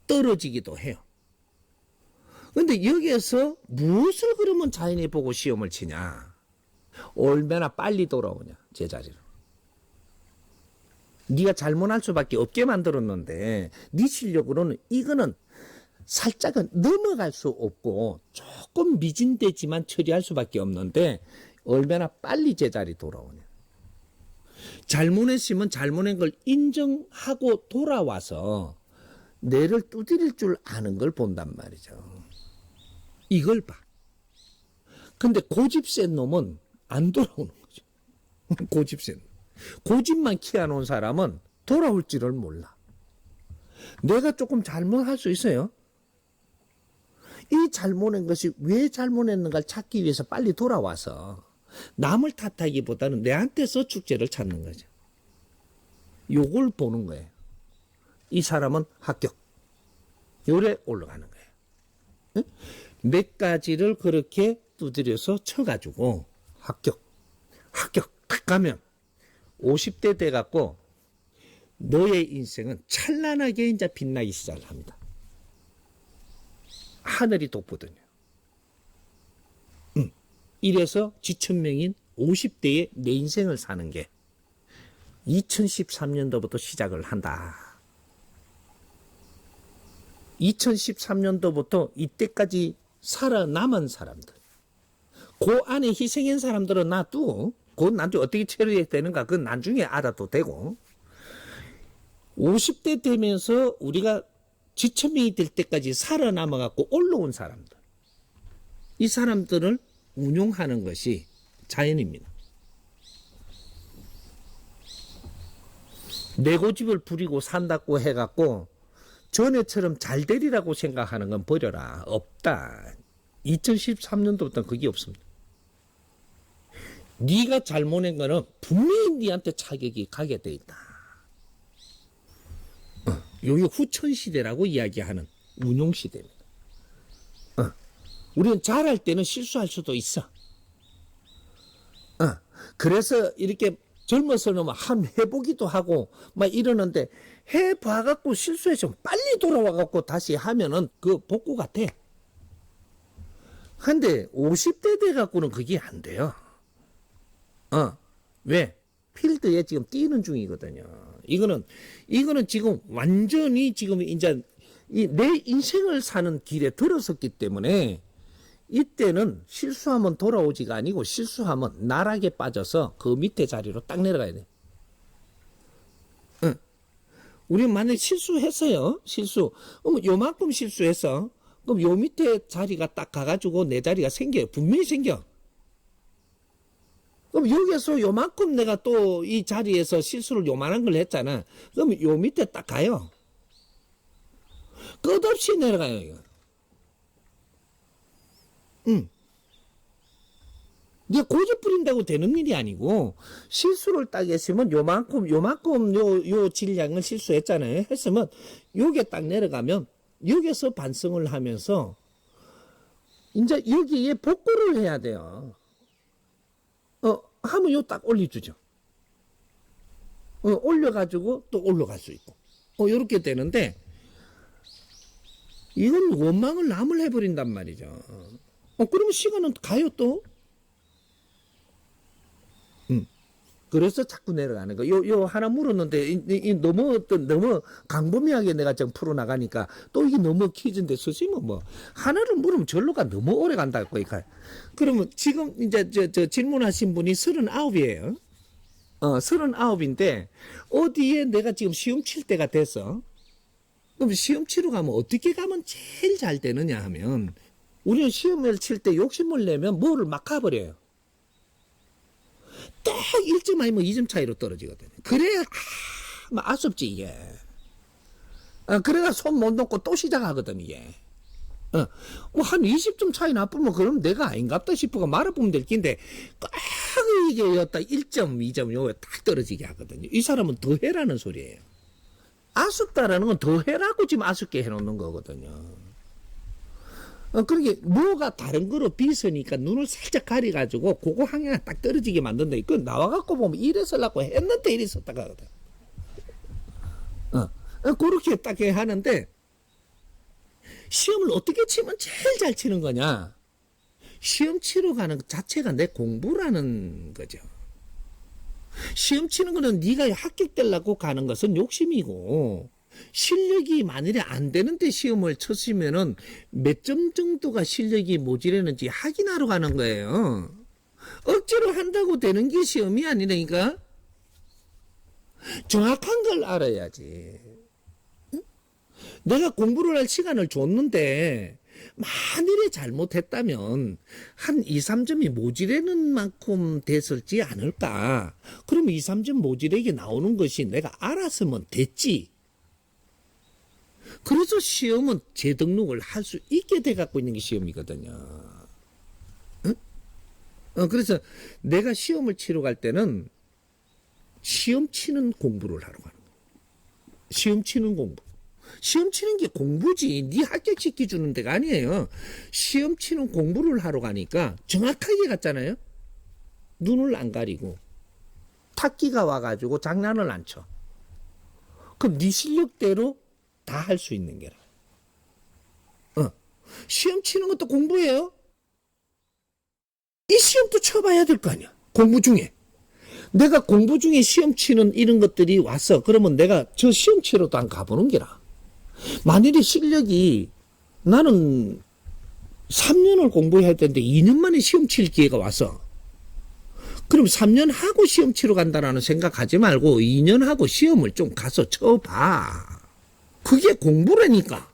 떨어지기도 해요. 근데 여기에서 무엇을 그러면 자연이 보고 시험을 치냐? 얼마나 빨리 돌아오냐, 제자리로. 네가 잘못할 수밖에 없게 만들었는데 네 실력으로는 이거는 살짝은 넘어갈 수 없고 조금 미진되지만 처리할 수밖에 없는데 얼마나 빨리 제자리 돌아오냐. 잘못했으면 잘못한 걸 인정하고 돌아와서 뇌를 두드릴 줄 아는 걸 본단 말이죠. 이걸 봐. 근데 고집 센 놈은 안 돌아오는 거죠. 고집 센 놈. 고집만 키워놓은 사람은 돌아올 줄을 몰라. 내가 조금 잘못할 수 있어요. 이 잘못한 것이 왜 잘못했는가를 찾기 위해서 빨리 돌아와서 남을 탓하기보다는 내한테서 축제를 찾는 거죠. 요걸 보는 거예요. 이 사람은 합격. 요래 올라가는 거예요. 응? 몇 가지를 그렇게 두드려서 쳐가지고 합격 딱 가면 50대 돼갖고 너의 인생은 찬란하게 이제 빛나기 시작을 합니다. 하늘이 돋거든요. 이래서 지천명인 50대에 내 인생을 사는 게 2013년도부터 시작을 한다. 2013년도부터 이때까지 살아남은 사람들, 그 안에 희생한 사람들은 놔두고 그건 나중에 어떻게 처리해야 되는가 그건 나중에 알아도 되고 50대 되면서 우리가 지천명이 될 때까지 살아남아갖고 올라온 사람들, 이 사람들을 운용하는 것이 자연입니다. 내 고집을 부리고 산다고 해갖고 전에처럼 잘 되리라고 생각하는 건 버려라. 없다. 2013년도부터는 그게 없습니다. 네가 잘못한 거는 분명히 네한테 타격이 가게 돼 있다. 여기 후천시대라고 이야기하는 운용시대입니다. 우리는 잘할 때는 실수할 수도 있어. 그래서 이렇게 젊어서는 한 해보기도 하고 막 이러는데 해봐갖고 실수해서 빨리 돌아와갖고 다시 하면은 그 복구 같아. 근데 50대 돼갖고는 그게 안 돼요. 왜? 필드에 지금 뛰는 중이거든요. 이거는 지금 완전히 지금 이제 내 인생을 사는 길에 들어섰기 때문에 이때는 실수하면 돌아오지가 아니고 실수하면 나락에 빠져서 그 밑에 자리로 딱 내려가야 돼. 우리 만약에 실수했어요. 그럼 요만큼 실수했어. 그럼 요 밑에 자리가 딱 가가지고 내 자리가 생겨요. 분명히 생겨. 그럼 여기서 요만큼 내가 또 이 자리에서 실수를 요만한 걸 했잖아. 그럼 요 밑에 딱 가요. 끝없이 내려가요, 이거. 이게 고집 부린다고 되는 일이 아니고, 실수를 딱 했으면 요만큼 요 질량을 실수했잖아요. 했으면, 요게 딱 내려가면, 여기서 반성을 하면서, 이제 여기에 복구를 해야 돼요. 하면 요 딱 올려주죠. 올려가지고 또 올라갈 수 있고. 요렇게 되는데, 이건 원망을 남을 해버린단 말이죠. 그러면 시간은 가요 또? 그래서 자꾸 내려가는 거. 요 하나 물었는데 너무 광범위하게 내가 좀 풀어나가니까 또 이게 너무 퀴즈인데 선생님은 뭐 하나를 물으면 절로가 너무 오래 간다고. 그러면 지금 이제 저 질문하신 분이 39이에요. 39인데 어디에 내가 지금 시험 칠 때가 됐어. 그럼 시험 치러 가면 어떻게 가면 제일 잘 되느냐 하면 우리는 시험을 칠 때 욕심을 내면 뭐를 막 가버려요. 딱 1점 아니면 2점 차이로 떨어지거든요. 그래야 막 아쉽지 이게. 그래가 손 못 놓고 또 시작하거든 이게. 뭐 한 20점 차이 나쁘면 그럼 내가 아닌갑다 싶어가 말아보면 될 낀데 꽉 이게 였다 1점 2점 요거 딱 떨어지게 하거든요. 이 사람은 더 해라는 소리예요. 아쉽다라는 건 더 해라고 지금 아쉽게 해놓는 거거든요. 그러게 뭐가 다른 거로 비서니까 눈을 살짝 가려가지고 그거 항해가 딱 떨어지게 만든다. 그 나와갖고 보면 이래서라고 했는데 이랬었다가 하거든. 그렇게 딱 하는데 시험을 어떻게 치면 제일 잘 치는 거냐? 시험 치러 가는 것 자체가 내 공부라는 거죠. 시험 치는 거는 네가 합격되려고 가는 것은 욕심이고 실력이 만일에 안 되는데 시험을 쳤으면은 몇 점 정도가 실력이 모자라는지 확인하러 가는 거예요. 억지로 한다고 되는 게 시험이 아니라니까. 정확한 걸 알아야지. 내가 공부를 할 시간을 줬는데 만일에 잘못했다면 한 2, 3점이 모자라는 만큼 됐을지 않을까. 그럼 2, 3점 모자라게 나오는 것이 내가 알았으면 됐지. 그래서 시험은 재등록을 할 수 있게 돼 갖고 있는 게 시험이거든요. 응? 그래서 내가 시험을 치러 갈 때는 시험 치는 공부를 하러 가는 거야. 시험 치는 공부. 시험 치는 게 공부지. 네 합격시켜 주는 데가 아니에요. 시험 치는 공부를 하러 가니까 정확하게 갔잖아요. 눈을 안 가리고 탁기가 와가지고 장난을 안 쳐. 그럼 네 실력대로 다 할 수 있는 게라. 시험 치는 것도 공부예요. 이 시험도 쳐봐야 될 거 아니야. 공부 중에. 내가 공부 중에 시험 치는 이런 것들이 왔어. 그러면 내가 저 시험 치러도 안 가보는 게라. 만일에 실력이 나는 3년을 공부해야 되는데 2년 만에 시험 칠 기회가 왔어. 그럼 3년 하고 시험 치러 간다라는 생각하지 말고 2년 하고 시험을 좀 가서 쳐봐. 그게 공부라니까.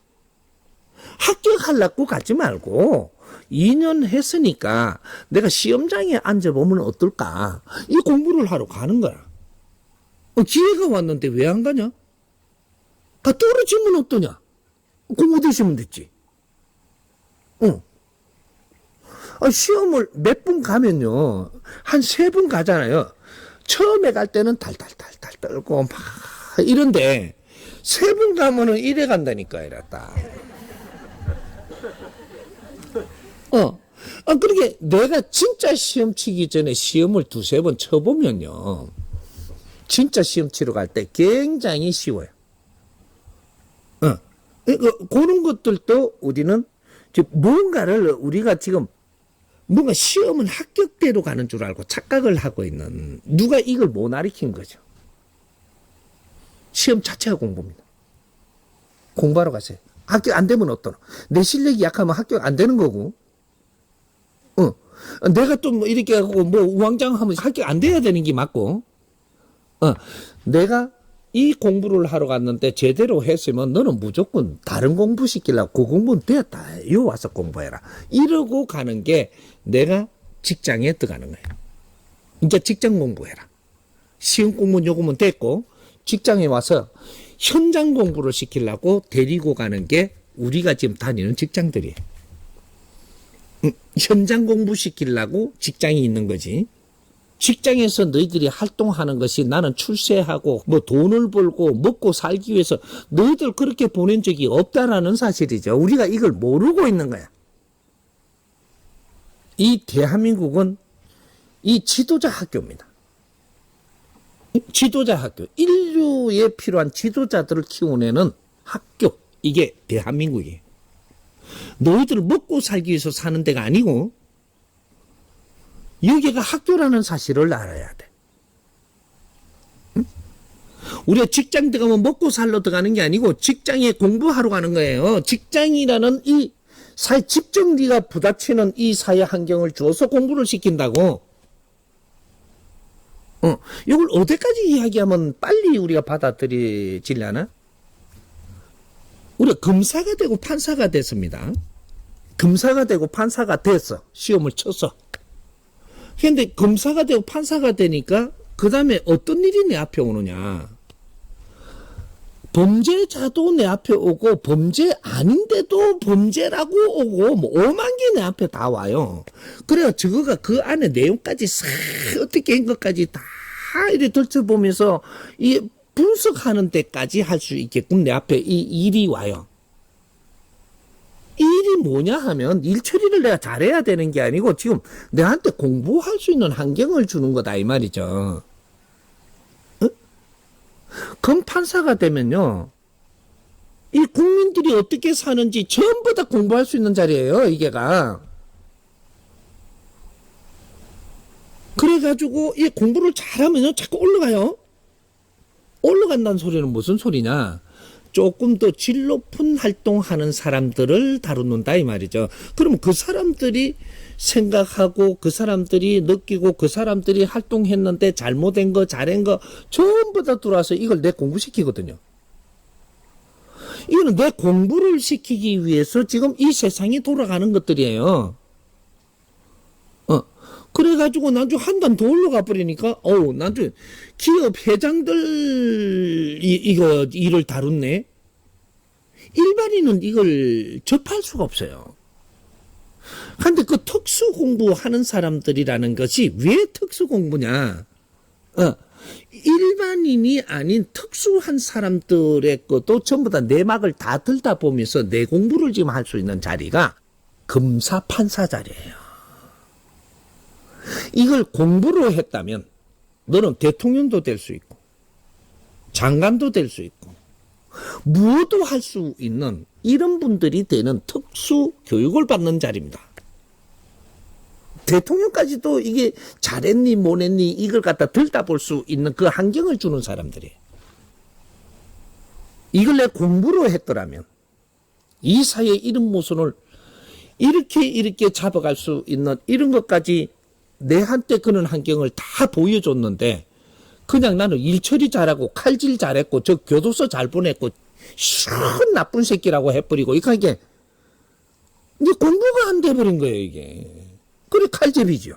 합격하려고 가지 말고 2년 했으니까 내가 시험장에 앉아보면 어떨까. 이 공부를 하러 가는 거야. 기회가 왔는데 왜 안 가냐? 떨어지면 어떠냐? 공부 되시면 됐지. 시험을 몇 분 가면요. 한 3분 가잖아요. 처음에 갈 때는 달달달달 떨고 막 이런데 3분 가면은 이래 간다니까, 이랬다. 그러게 내가 진짜 시험 치기 전에 시험을 2-3번 쳐보면요. 진짜 시험 치러 갈 때 굉장히 쉬워요. 그런 것들도 우리는 뭔가를 우리가 지금 뭔가 시험은 합격대로 가는 줄 알고 착각을 하고 있는 누가 이걸 못 가르친 거죠. 시험 자체가 공부입니다. 공부하러 가세요. 합격 안 되면 어떠노? 내 실력이 약하면 합격 안 되는 거고. 내가 또 뭐 이렇게 하고 뭐 우왕좌왕하면 합격 안 돼야 되는 게 맞고. 내가 이 공부를 하러 갔는데 제대로 했으면 너는 무조건 다른 공부 시키려고 그 공부는 되었다. 요 와서 공부해라. 이러고 가는 게 내가 직장에 들어가는 거예요. 이제 직장 공부해라. 시험 공부 요금은 됐고 직장에 와서 현장 공부를 시키려고 데리고 가는 게 우리가 지금 다니는 직장들이에요. 현장 공부 시키려고 직장이 있는 거지. 직장에서 너희들이 활동하는 것이 나는 출세하고 뭐 돈을 벌고 먹고 살기 위해서 너희들 그렇게 보낸 적이 없다라는 사실이죠. 우리가 이걸 모르고 있는 거야. 이 대한민국은 이 지도자 학교입니다. 지도자 학교. 인류에 필요한 지도자들을 키워내는 학교. 이게 대한민국이에요. 너희들 먹고 살기 위해서 사는 데가 아니고 여기가 학교라는 사실을 알아야 돼. 우리가 직장 들어가면 먹고 살러 들어가는 게 아니고 직장에 공부하러 가는 거예요. 직장이라는 이 사회, 집정리가 부닥치는 이 사회 환경을 주어서 공부를 시킨다고. 이걸 어디까지 이야기하면 빨리 우리가 받아들여지려나? 우리가 검사가 되고 판사가 됐습니다. 검사가 되고 판사가 됐어. 시험을 쳐서. 근데 검사가 되고 판사가 되니까 그 다음에 어떤 일이 내 앞에 오느냐. 범죄자도 내 앞에 오고 범죄 아닌데도 범죄라고 오고 뭐 5만 개 내 앞에 다 와요. 그래야 저거가 그 안에 내용까지 싹 어떻게 한 것까지 다 이렇게 들춰보면서 이 분석하는 데까지 할 수 있게끔 내 앞에 이 일이 와요. 이 일이 뭐냐 하면 일 처리를 내가 잘해야 되는 게 아니고 지금 내한테 공부할 수 있는 환경을 주는 거다 이 말이죠. 검판사가 되면요, 이 국민들이 어떻게 사는지 전부 다 공부할 수 있는 자리예요, 이게가. 그래가지고 이 공부를 잘하면요 자꾸 올라가요. 올라간다는 소리는 무슨 소리냐? 조금 더 질 높은 활동하는 사람들을 다루는다 이 말이죠. 그러면 그 사람들이 생각하고 그 사람들이 느끼고 그 사람들이 활동했는데 잘못된 거 잘한 거 전부 다 들어와서 이걸 내 공부시키거든요. 이거는 내 공부를 시키기 위해서 지금 이 세상이 돌아가는 것들이에요. 그래가지고 나중에 한 단 더 올라가 버리니까 나중에 기업 회장들 이거 일을 다뤘네. 일반인은 이걸 접할 수가 없어요. 근데 그 특수 공부하는 사람들이라는 것이 왜 특수 공부냐? 일반인이 아닌 특수한 사람들의 것도 전부 다 내막을 다 들다 보면서 내 공부를 지금 할 수 있는 자리가 검사 판사 자리예요. 이걸 공부로 했다면 너는 대통령도 될 수 있고 장관도 될 수 있고 무엇도 할 수 있는 이런 분들이 되는 특수 교육을 받는 자리입니다. 대통령까지도 이게 잘했니 못했니 이걸 갖다 들다 볼 수 있는 그 환경을 주는 사람들이에요. 이걸 내 공부로 했더라면 이 사회의 이런 모순을 이렇게 잡아갈 수 있는 이런 것까지 내한테 그런 환경을 다 보여줬는데 그냥 나는 일 처리 잘하고 칼질 잘했고 저 교도소 잘 보냈고 시원 나쁜 새끼라고 해버리고 이게 이제 공부가 안 돼버린 거예요 이게. 그래 칼제비죠.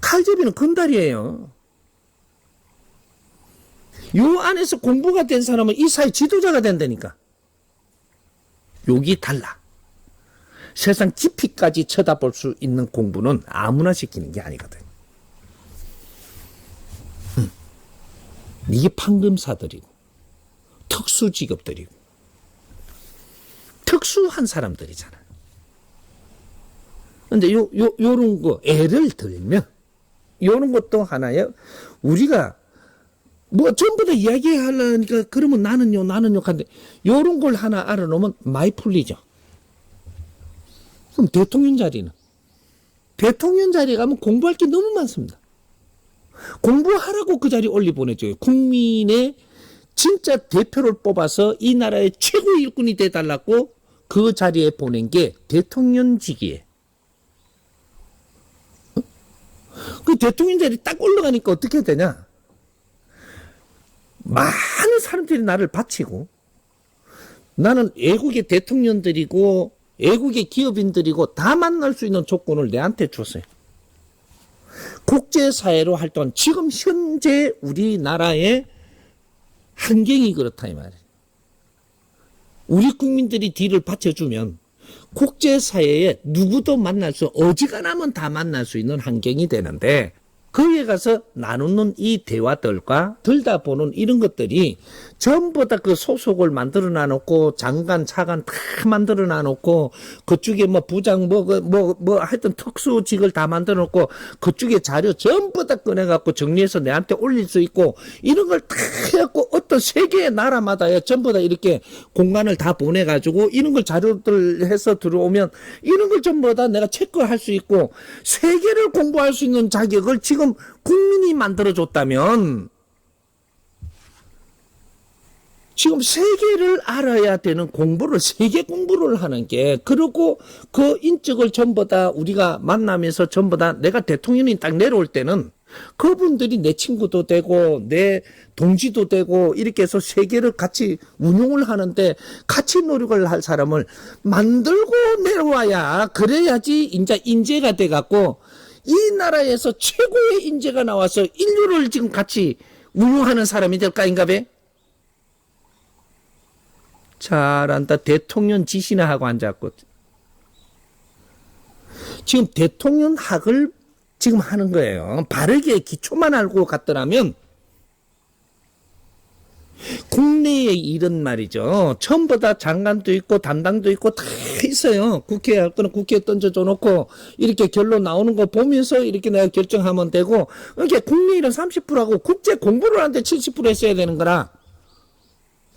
칼제비는 건달이에요. 요 안에서 공부가 된 사람은 이 사회 지도자가 된다니까. 여기 달라. 세상 깊이까지 쳐다볼 수 있는 공부는 아무나 시키는 게 아니거든. 이게 판검사들이고 특수직업들이고 특수한 사람들이잖아. 근데 요런 거 예를 들면 요런 것도 하나예요. 우리가 뭐 전부 다 이야기하려니까 그러면 나는요 한데 요런 걸 하나 알아놓으면 많이 풀리죠. 그럼 대통령 자리 가면 공부할 게 너무 많습니다. 공부하라고 그 자리 올리 보내줘요. 국민의 진짜 대표를 뽑아서 이 나라의 최고 일꾼이 돼달라고 그 자리에 보낸 게 대통령직이에요. 그 대통령 자리 딱 올라가니까 어떻게 되냐? 많은 사람들이 나를 바치고 나는 외국의 대통령들이고 외국의 기업인들이고 다 만날 수 있는 조건을 내한테 줬어요. 국제사회로 활동한 지금 현재 우리나라의 환경이 그렇다 이 말이에요. 우리 국민들이 뒤를 받쳐주면 국제사회에 누구도 만날 수 어지간하면 다 만날 수 있는 환경이 되는데 거기에 가서 나누는 이 대화들과 들다 보는 이런 것들이 전부 다 그 소속을 만들어 놔놓고 장관, 차관 다 만들어 놔놓고 그쪽에 뭐 부장 하여튼 특수직을 다 만들어 놓고 그쪽에 자료 전부 다 꺼내갖고 정리해서 내한테 올릴 수 있고 이런 걸 다 해갖고 어떤 세계의 나라마다 전부 다 이렇게 공간을 다 보내가지고 이런 걸 자료들 해서 들어오면 이런 걸 전부 다 내가 체크할 수 있고 세계를 공부할 수 있는 자격을 지금 지금 국민이 만들어줬다면 지금 세계를 알아야 되는 공부를, 세계 공부를 하는 게, 그리고 그 인적을 전부 다 우리가 만나면서 전부 다 내가 대통령이 딱 내려올 때는 그분들이 내 친구도 되고 내 동지도 되고 이렇게 해서 세계를 같이 운용을 하는데 같이 노력을 할 사람을 만들고 내려와야, 그래야지 이제 인재가 돼갖고 이 나라에서 최고의 인재가 나와서 인류를 지금 같이 운용하는 사람이 될까, 인가배? 잘한다. 대통령 지시나 하고 앉았거든. 지금 대통령 학을 지금 하는 거예요. 바르게 기초만 알고 갔더라면 국내에 일은 말이죠. 전부 다 장관도 있고 담당도 있고 다 있어요. 국회에 할 거는 국회에 던져줘 놓고 이렇게 결론 나오는 거 보면서 이렇게 내가 결정하면 되고, 이렇게 국내 일은 30%하고 국제 공부를 하는데 70% 했어야 되는 거라.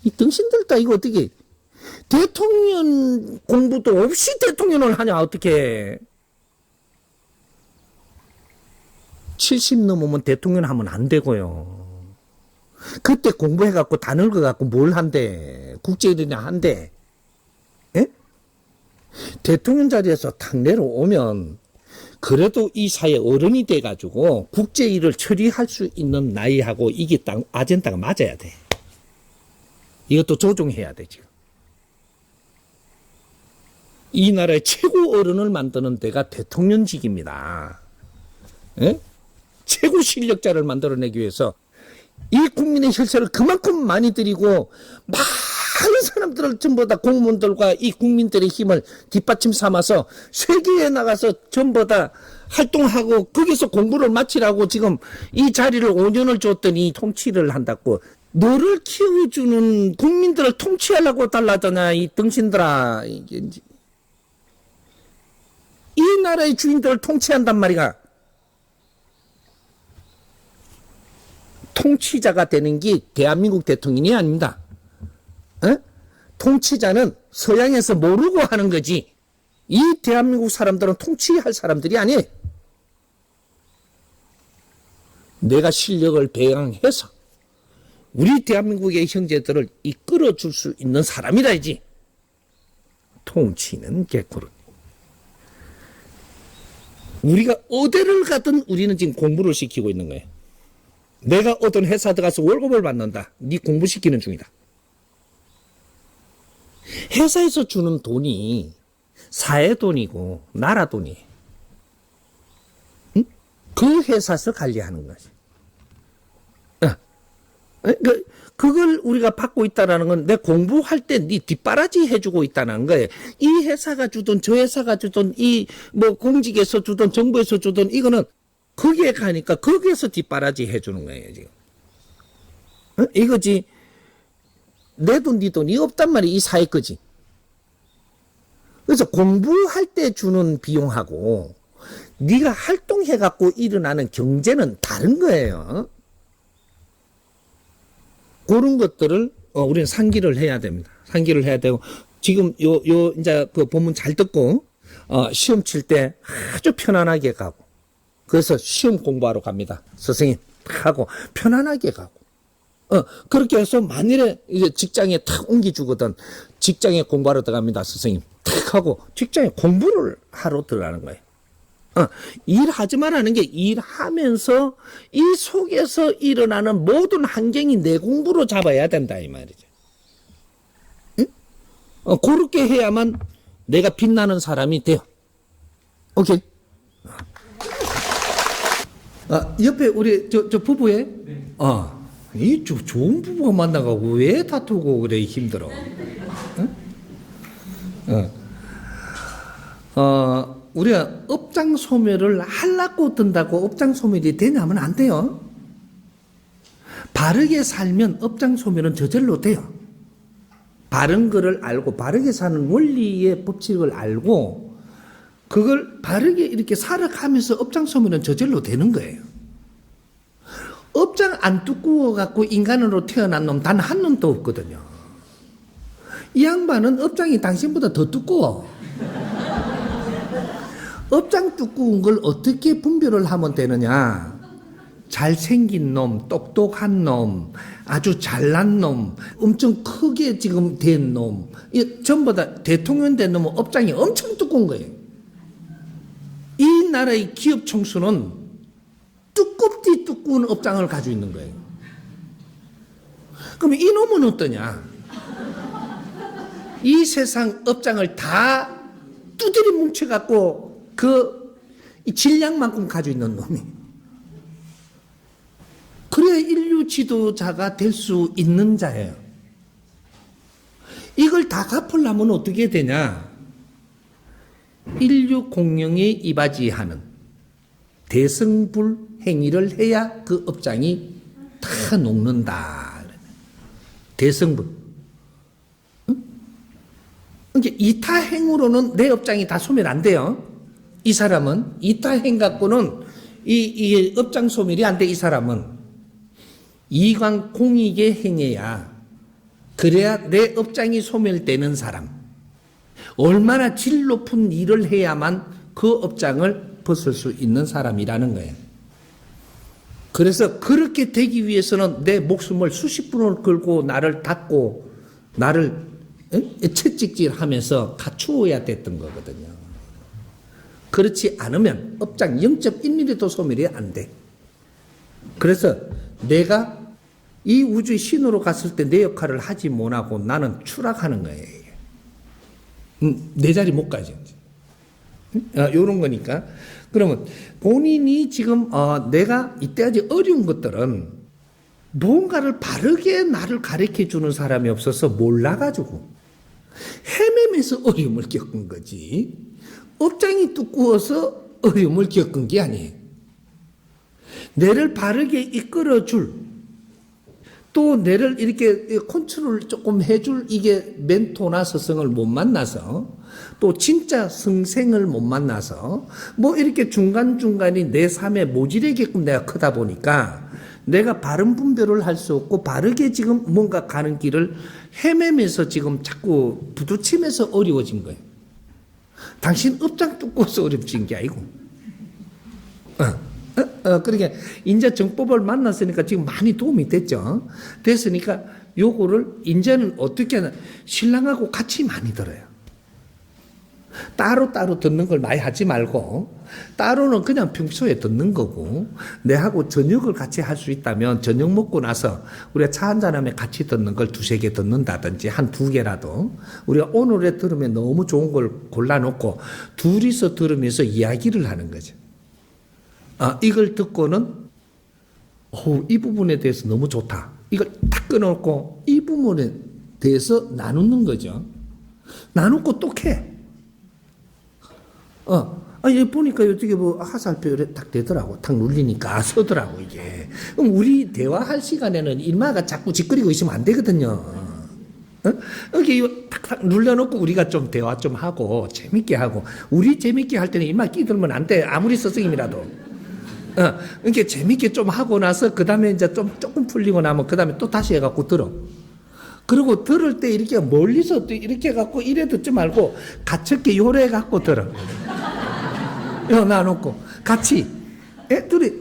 이 등신들 다 이거 어떻게 대통령 공부도 없이 대통령을 하냐, 어떻게. 70 넘으면 대통령 하면 안 되고요. 그때 공부해갖고 다 늙어갖고 뭘 한대. 국제일이나 한대. 예? 대통령 자리에서 탁 내려오면 그래도 이 사회 어른이 돼가지고 국제일을 처리할 수 있는 나이하고 이게 딱 아젠다가 맞아야 돼. 이것도 조정해야 돼, 지금. 이 나라의 최고 어른을 만드는 데가 대통령직입니다. 예? 최고 실력자를 만들어내기 위해서 이 국민의 혈세를 그만큼 많이 들이고 많은 사람들을 전부 다 공무원들과 이 국민들의 힘을 뒷받침 삼아서 세계에 나가서 전부 다 활동하고 거기서 공부를 마치라고 지금 이 자리를 5년을 줬더니 통치를 한다고. 너를 키워주는 국민들을 통치하려고 달라더냐, 이 등신들아. 이 나라의 주인들을 통치한단 말이야. 통치자가 되는 게 대한민국 대통령이 아닙니다. 어? 통치자는 서양에서 모르고 하는 거지. 이 대한민국 사람들은 통치할 사람들이 아니에요. 내가 실력을 배양해서 우리 대한민국의 형제들을 이끌어줄 수 있는 사람이라야지. 통치는 개꿀. 우리가 어디를 가든 우리는 지금 공부를 시키고 있는 거예요. 내가 어떤 회사 들어가서 월급을 받는다. 네 공부시키는 중이다. 회사에서 주는 돈이 사회 돈이고 나라 돈이에요. 응? 그 회사에서 관리하는 거지. 그걸 우리가 받고 있다는 건 내 공부할 때 네 뒷바라지 해주고 있다는 거예요. 이 회사가 주든 저 회사가 주든 이 뭐 공직에서 주든 정부에서 주든 이거는 거기에 가니까 거기에서 뒷바라지 해주는 거예요, 지금. 이거지. 내 돈, 네 돈이 없단 말이야, 이 사회 거지. 그래서 공부할 때 주는 비용하고 네가 활동해갖고 일어나는 경제는 다른 거예요. 그런 것들을 우리는 상기를 해야 됩니다. 상기를 해야 되고, 지금 이제 그 본문 잘 듣고 시험 칠 때 아주 편안하게 가고, 그래서 시험 공부하러 갑니다. 선생님 하고 편안하게 가고, 그렇게 해서 만일에 이제 직장에 탁 옮겨주거든, 직장에 공부하러 들어갑니다. 선생님 탁 하고 직장에 공부를 하러 들어가는 거예요. 일하지 말라는 게 일하면서 이 속에서 일어나는 모든 환경이 내 공부로 잡아야 된다, 이 말이죠. 응? 그렇게 해야만 내가 빛나는 사람이 돼요. 오케이. 옆에 우리 저 부부에, 네. 이 좋은 부부가 만나가고 왜 다투고 그래 힘들어. 응? 우리가 업장 소멸을 하려고 든다고 업장 소멸이 되냐면 안 돼요. 바르게 살면 업장 소멸은 저절로 돼요. 바른 거를 알고 바르게 사는 원리의 법칙을 알고 그걸 바르게 이렇게 살아가면서 업장 소멸은 저절로 되는 거예요. 업장 안 두꺼워 갖고 인간으로 태어난 놈 단 한 놈도 없거든요. 이 양반은 업장이 당신보다 더 두꺼워. 업장 두꺼운 걸 어떻게 분별을 하면 되느냐? 잘생긴 놈, 똑똑한 놈, 아주 잘난 놈, 엄청 크게 지금 된 놈, 전부 다 대통령 된 놈은 업장이 엄청 두꺼운 거예요. 이 나라의 기업 총수는 두껍디 두꺼운 업장을 가지고 있는 거예요. 그럼 이 놈은 어떠냐? 이 세상 업장을 다 두드리 뭉쳐갖고 그 질량만큼 가지고 있는 놈이. 그래야 인류 지도자가 될 수 있는 자예요. 이걸 다 갚으려면 어떻게 되냐? 인류 공영에 이바지하는 대승불 행위를 해야 그 업장이 다 녹는다. 대승불. 응? 그러니까 이타행으로는 내 업장이 다 소멸 안 돼요. 이 사람은 이타행 갖고는 이 업장 소멸이 안 돼. 이 사람은 이광 공익에 행해야 그래야 내 업장이 소멸되는 사람. 얼마나 질 높은 일을 해야만 그 업장을 벗을 수 있는 사람이라는 거예요. 그래서 그렇게 되기 위해서는 내 목숨을 수십 분을 걸고 나를 닫고 나를 채찍질하면서 갖추어야 됐던 거거든요. 그렇지 않으면 업장 0.1mm도 소멸이 안 돼. 그래서 내가 이 우주의 신으로 갔을 때 내 역할을 하지 못하고 나는 추락하는 거예요. 내 자리 못 가죠. 요런 거니까. 그러면 본인이 지금 내가 이때까지 어려운 것들은 뭔가를 바르게 나를 가르쳐 주는 사람이 없어서 몰라가지고 헤매면서 어려움을 겪은 거지. 업장이 두꺼워서 어려움을 겪은 게 아니에요. 내를 바르게 이끌어줄, 또 내를 이렇게 컨트롤 조금 해줄 이게 멘토나 스승을 못 만나서, 또 진짜 성생을 못 만나서 뭐 이렇게 중간중간이 내 삶에 모질하게끔 내가 크다 보니까 내가 바른 분별을 할 수 없고 바르게 지금 뭔가 가는 길을 헤매면서 지금 자꾸 부딪히면서 어려워진 거예요. 당신 업장 두꺼워서 어렵진 게 아니고. 그러니까 이제 정법을 만났으니까 지금 많이 도움이 됐죠. 됐으니까 요거를 이제는 어떻게 하나, 신랑하고 같이 많이 들어요. 따로따로 듣는 걸 많이 하지 말고 따로는 그냥 평소에 듣는 거고, 내하고 저녁을 같이 할 수 있다면 저녁 먹고 나서 우리가 차 한잔하면 같이 듣는 걸 두세 개 듣는다든지 한 두 개라도, 우리가 오늘에 들으면 너무 좋은 걸 골라놓고 둘이서 들으면서 이야기를 하는 거죠. 이걸 듣고는 이 부분에 대해서 너무 좋다. 이걸 딱 끊어놓고 이 부분에 대해서 나누는 거죠. 나누고 또 캐. 얘 보니까 어떻게 뭐 화살표에 딱 되더라고. 탁 눌리니까 서더라고, 이게. 그럼 우리 대화할 시간에는 일마가 자꾸 짓거리고 있으면 안 되거든요. 이렇게 탁탁 눌러놓고 우리가 좀 대화 좀 하고, 재밌게 하고, 우리 재밌게 할 때는 일마 끼들면 안 돼. 아무리 스승님이라도. 이렇게 재밌게 좀 하고 나서, 그 다음에 이제 조금 풀리고 나면, 그 다음에 또 다시 해갖고 들어. 그리고 들을 때 이렇게 멀리서 또 이렇게 해갖고 이래 듣지 말고, 가볍게 요래 해갖고 들어. 나놓고, 같이. 둘이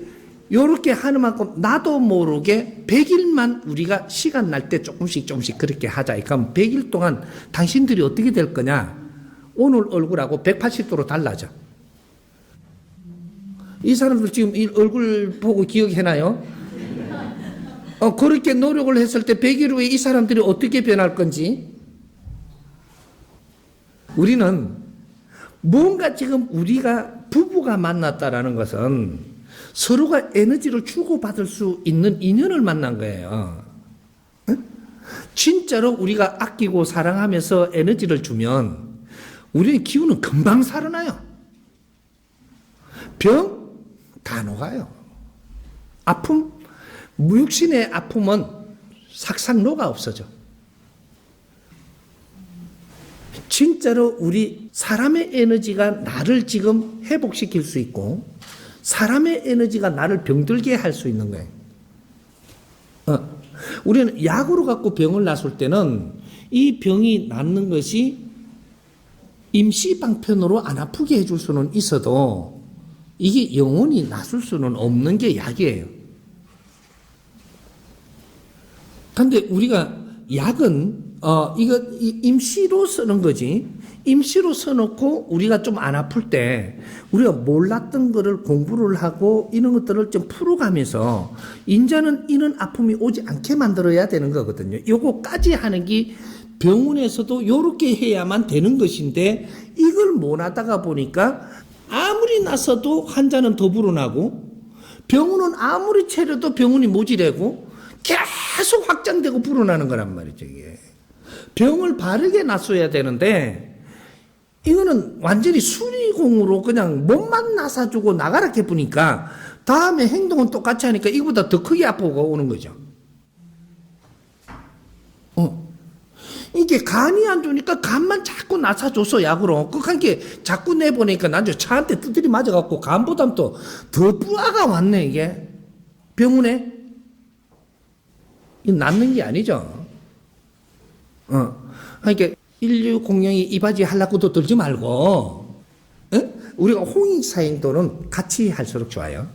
요렇게 하는 만큼 나도 모르게 100일만 우리가 시간 날 때 조금씩 그렇게 하자. 그럼 100일 동안 당신들이 어떻게 될 거냐? 오늘 얼굴하고 180도로 달라져. 이 사람들 지금 이 얼굴 보고 기억해나요? 그렇게 노력을 했을 때 100일 후에 이 사람들이 어떻게 변할 건지. 우리는 뭔가 지금 우리가 부부가 만났다라는 것은 서로가 에너지를 주고받을 수 있는 인연을 만난 거예요. 진짜로 우리가 아끼고 사랑하면서 에너지를 주면 우리의 기운은 금방 살아나요. 병 다 녹아요. 아픔, 육신의 아픔은 삭삭 녹아 없어져. 진짜로 우리 사람의 에너지가 나를 지금 회복시킬 수 있고, 사람의 에너지가 나를 병들게 할 수 있는 거예요. 우리는 약으로 갖고 병을 놨을 때는 이 병이 낫는 것이 임시방편으로 안 아프게 해줄 수는 있어도 이게 영원히 낫을 수는 없는 게 약이에요. 근데 우리가 약은 이거 임시로 쓰는 거지. 임시로 써놓고 우리가 좀 안 아플 때 우리가 몰랐던 거를 공부를 하고 이런 것들을 좀 풀어가면서 이제는 이런 아픔이 오지 않게 만들어야 되는 거거든요. 요거까지 하는 게 병원에서도 요렇게 해야만 되는 것인데 이걸 못 하다가 보니까 아무리 나서도 환자는 더 불어나고 병원은 아무리 채려도 병원이 모질하고 계속 확장되고 불어나는 거란 말이죠. 이게 병을 바르게 놨어야 되는데 이거는 완전히 수리공으로 그냥 몸만 나사주고 나가라 해보니까 다음에 행동은 똑같이 하니까 이거보다 더 크게 아프고 오는 거죠. 이게 간이 안 좋으니까 간만 자꾸 나사줘서 약으로 그렇게 자꾸 내보니까 나중에 차한테 두드리 맞아갖고 간보다 또 더 뿌아가 왔네 이게 병원에. 이거 낫는 게 아니죠. 그러니까 1600이 이 바지 할라고도 들지 말고, 우리가 홍익사행도는 같이 할수록 좋아요.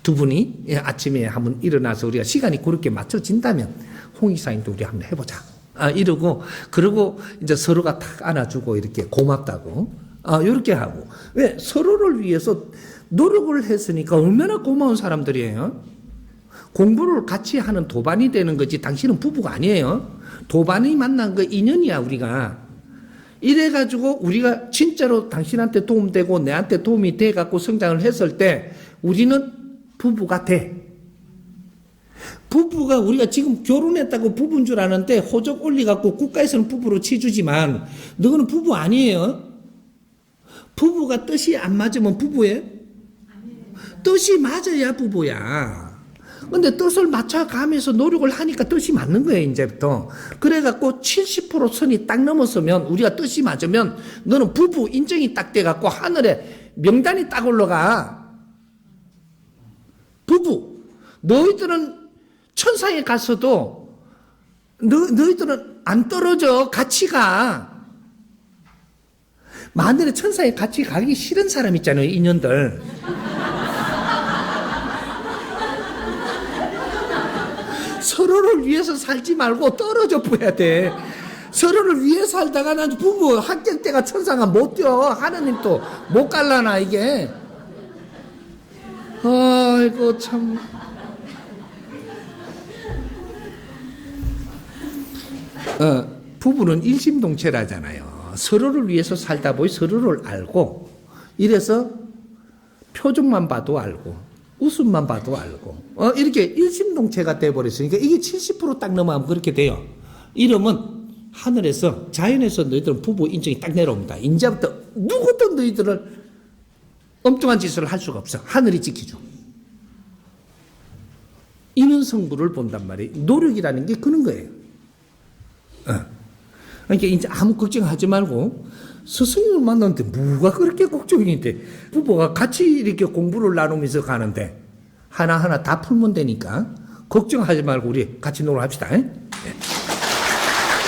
두 분이 아침에 한번 일어나서 우리가 시간이 그렇게 맞춰진다면 홍익사행도 우리 한번 해보자. 이러고, 그리고 이제 서로가 탁 안아주고 이렇게 고맙다고, 이렇게 하고. 왜? 서로를 위해서 노력을 했으니까 얼마나 고마운 사람들이에요. 공부를 같이 하는 도반이 되는 거지 당신은 부부가 아니에요. 도반이 만난 거 인연이야 우리가. 이래가지고 우리가 진짜로 당신한테 도움되고 내한테 도움이 돼갖고 성장을 했을 때 우리는 부부가 돼. 부부가 우리가 지금 결혼했다고 부부인 줄 아는데 호적 올리갖고 국가에서는 부부로 치주지만 너는 부부 아니에요. 부부가 뜻이 안 맞으면 부부예요? 뜻이 맞아야 부부야. 근데 뜻을 맞춰가면서 노력을 하니까 뜻이 맞는 거예요, 이제부터. 그래갖고 70% 선이 딱 넘었으면, 우리가 뜻이 맞으면, 너는 부부 인정이 딱 돼갖고 하늘에 명단이 딱 올라가. 부부. 너희들은 천상에 갔어도, 너희들은 안 떨어져. 같이 가. 만일에 천상에 같이 가기 싫은 사람 있잖아요, 인연들. 서로를 위해서 살지 말고 떨어져 보야 돼. 서로를 위해 살다가 난 부부 합격 때가 천상아 못 뛰어. 하느님 또 못 갈라나 이게. 아이고 참. 부부는 일심동체라잖아요. 서로를 위해서 살다 보니 서로를 알고 이래서 표정만 봐도 알고 웃음만 봐도 알고 이렇게 일심동체가 돼버렸으니까 이게 70% 딱 넘어가면 그렇게 돼요. 이러면 하늘에서 자연에서 너희들은 부부 인정이 딱 내려옵니다. 이제부터 누구도 너희들을 엉뚱한 짓을 할 수가 없어. 하늘이 지키죠. 이런 성부를 본단 말이에요. 노력이라는 게 그런 거예요. 그러니까 이제 아무 걱정하지 말고 스승님을 만났는데 뭐가 그렇게 걱정인데 부부가 같이 이렇게 공부를 나누면서 가는데 하나하나 다 풀면 되니까 걱정하지 말고 우리 같이 놀아 합시다.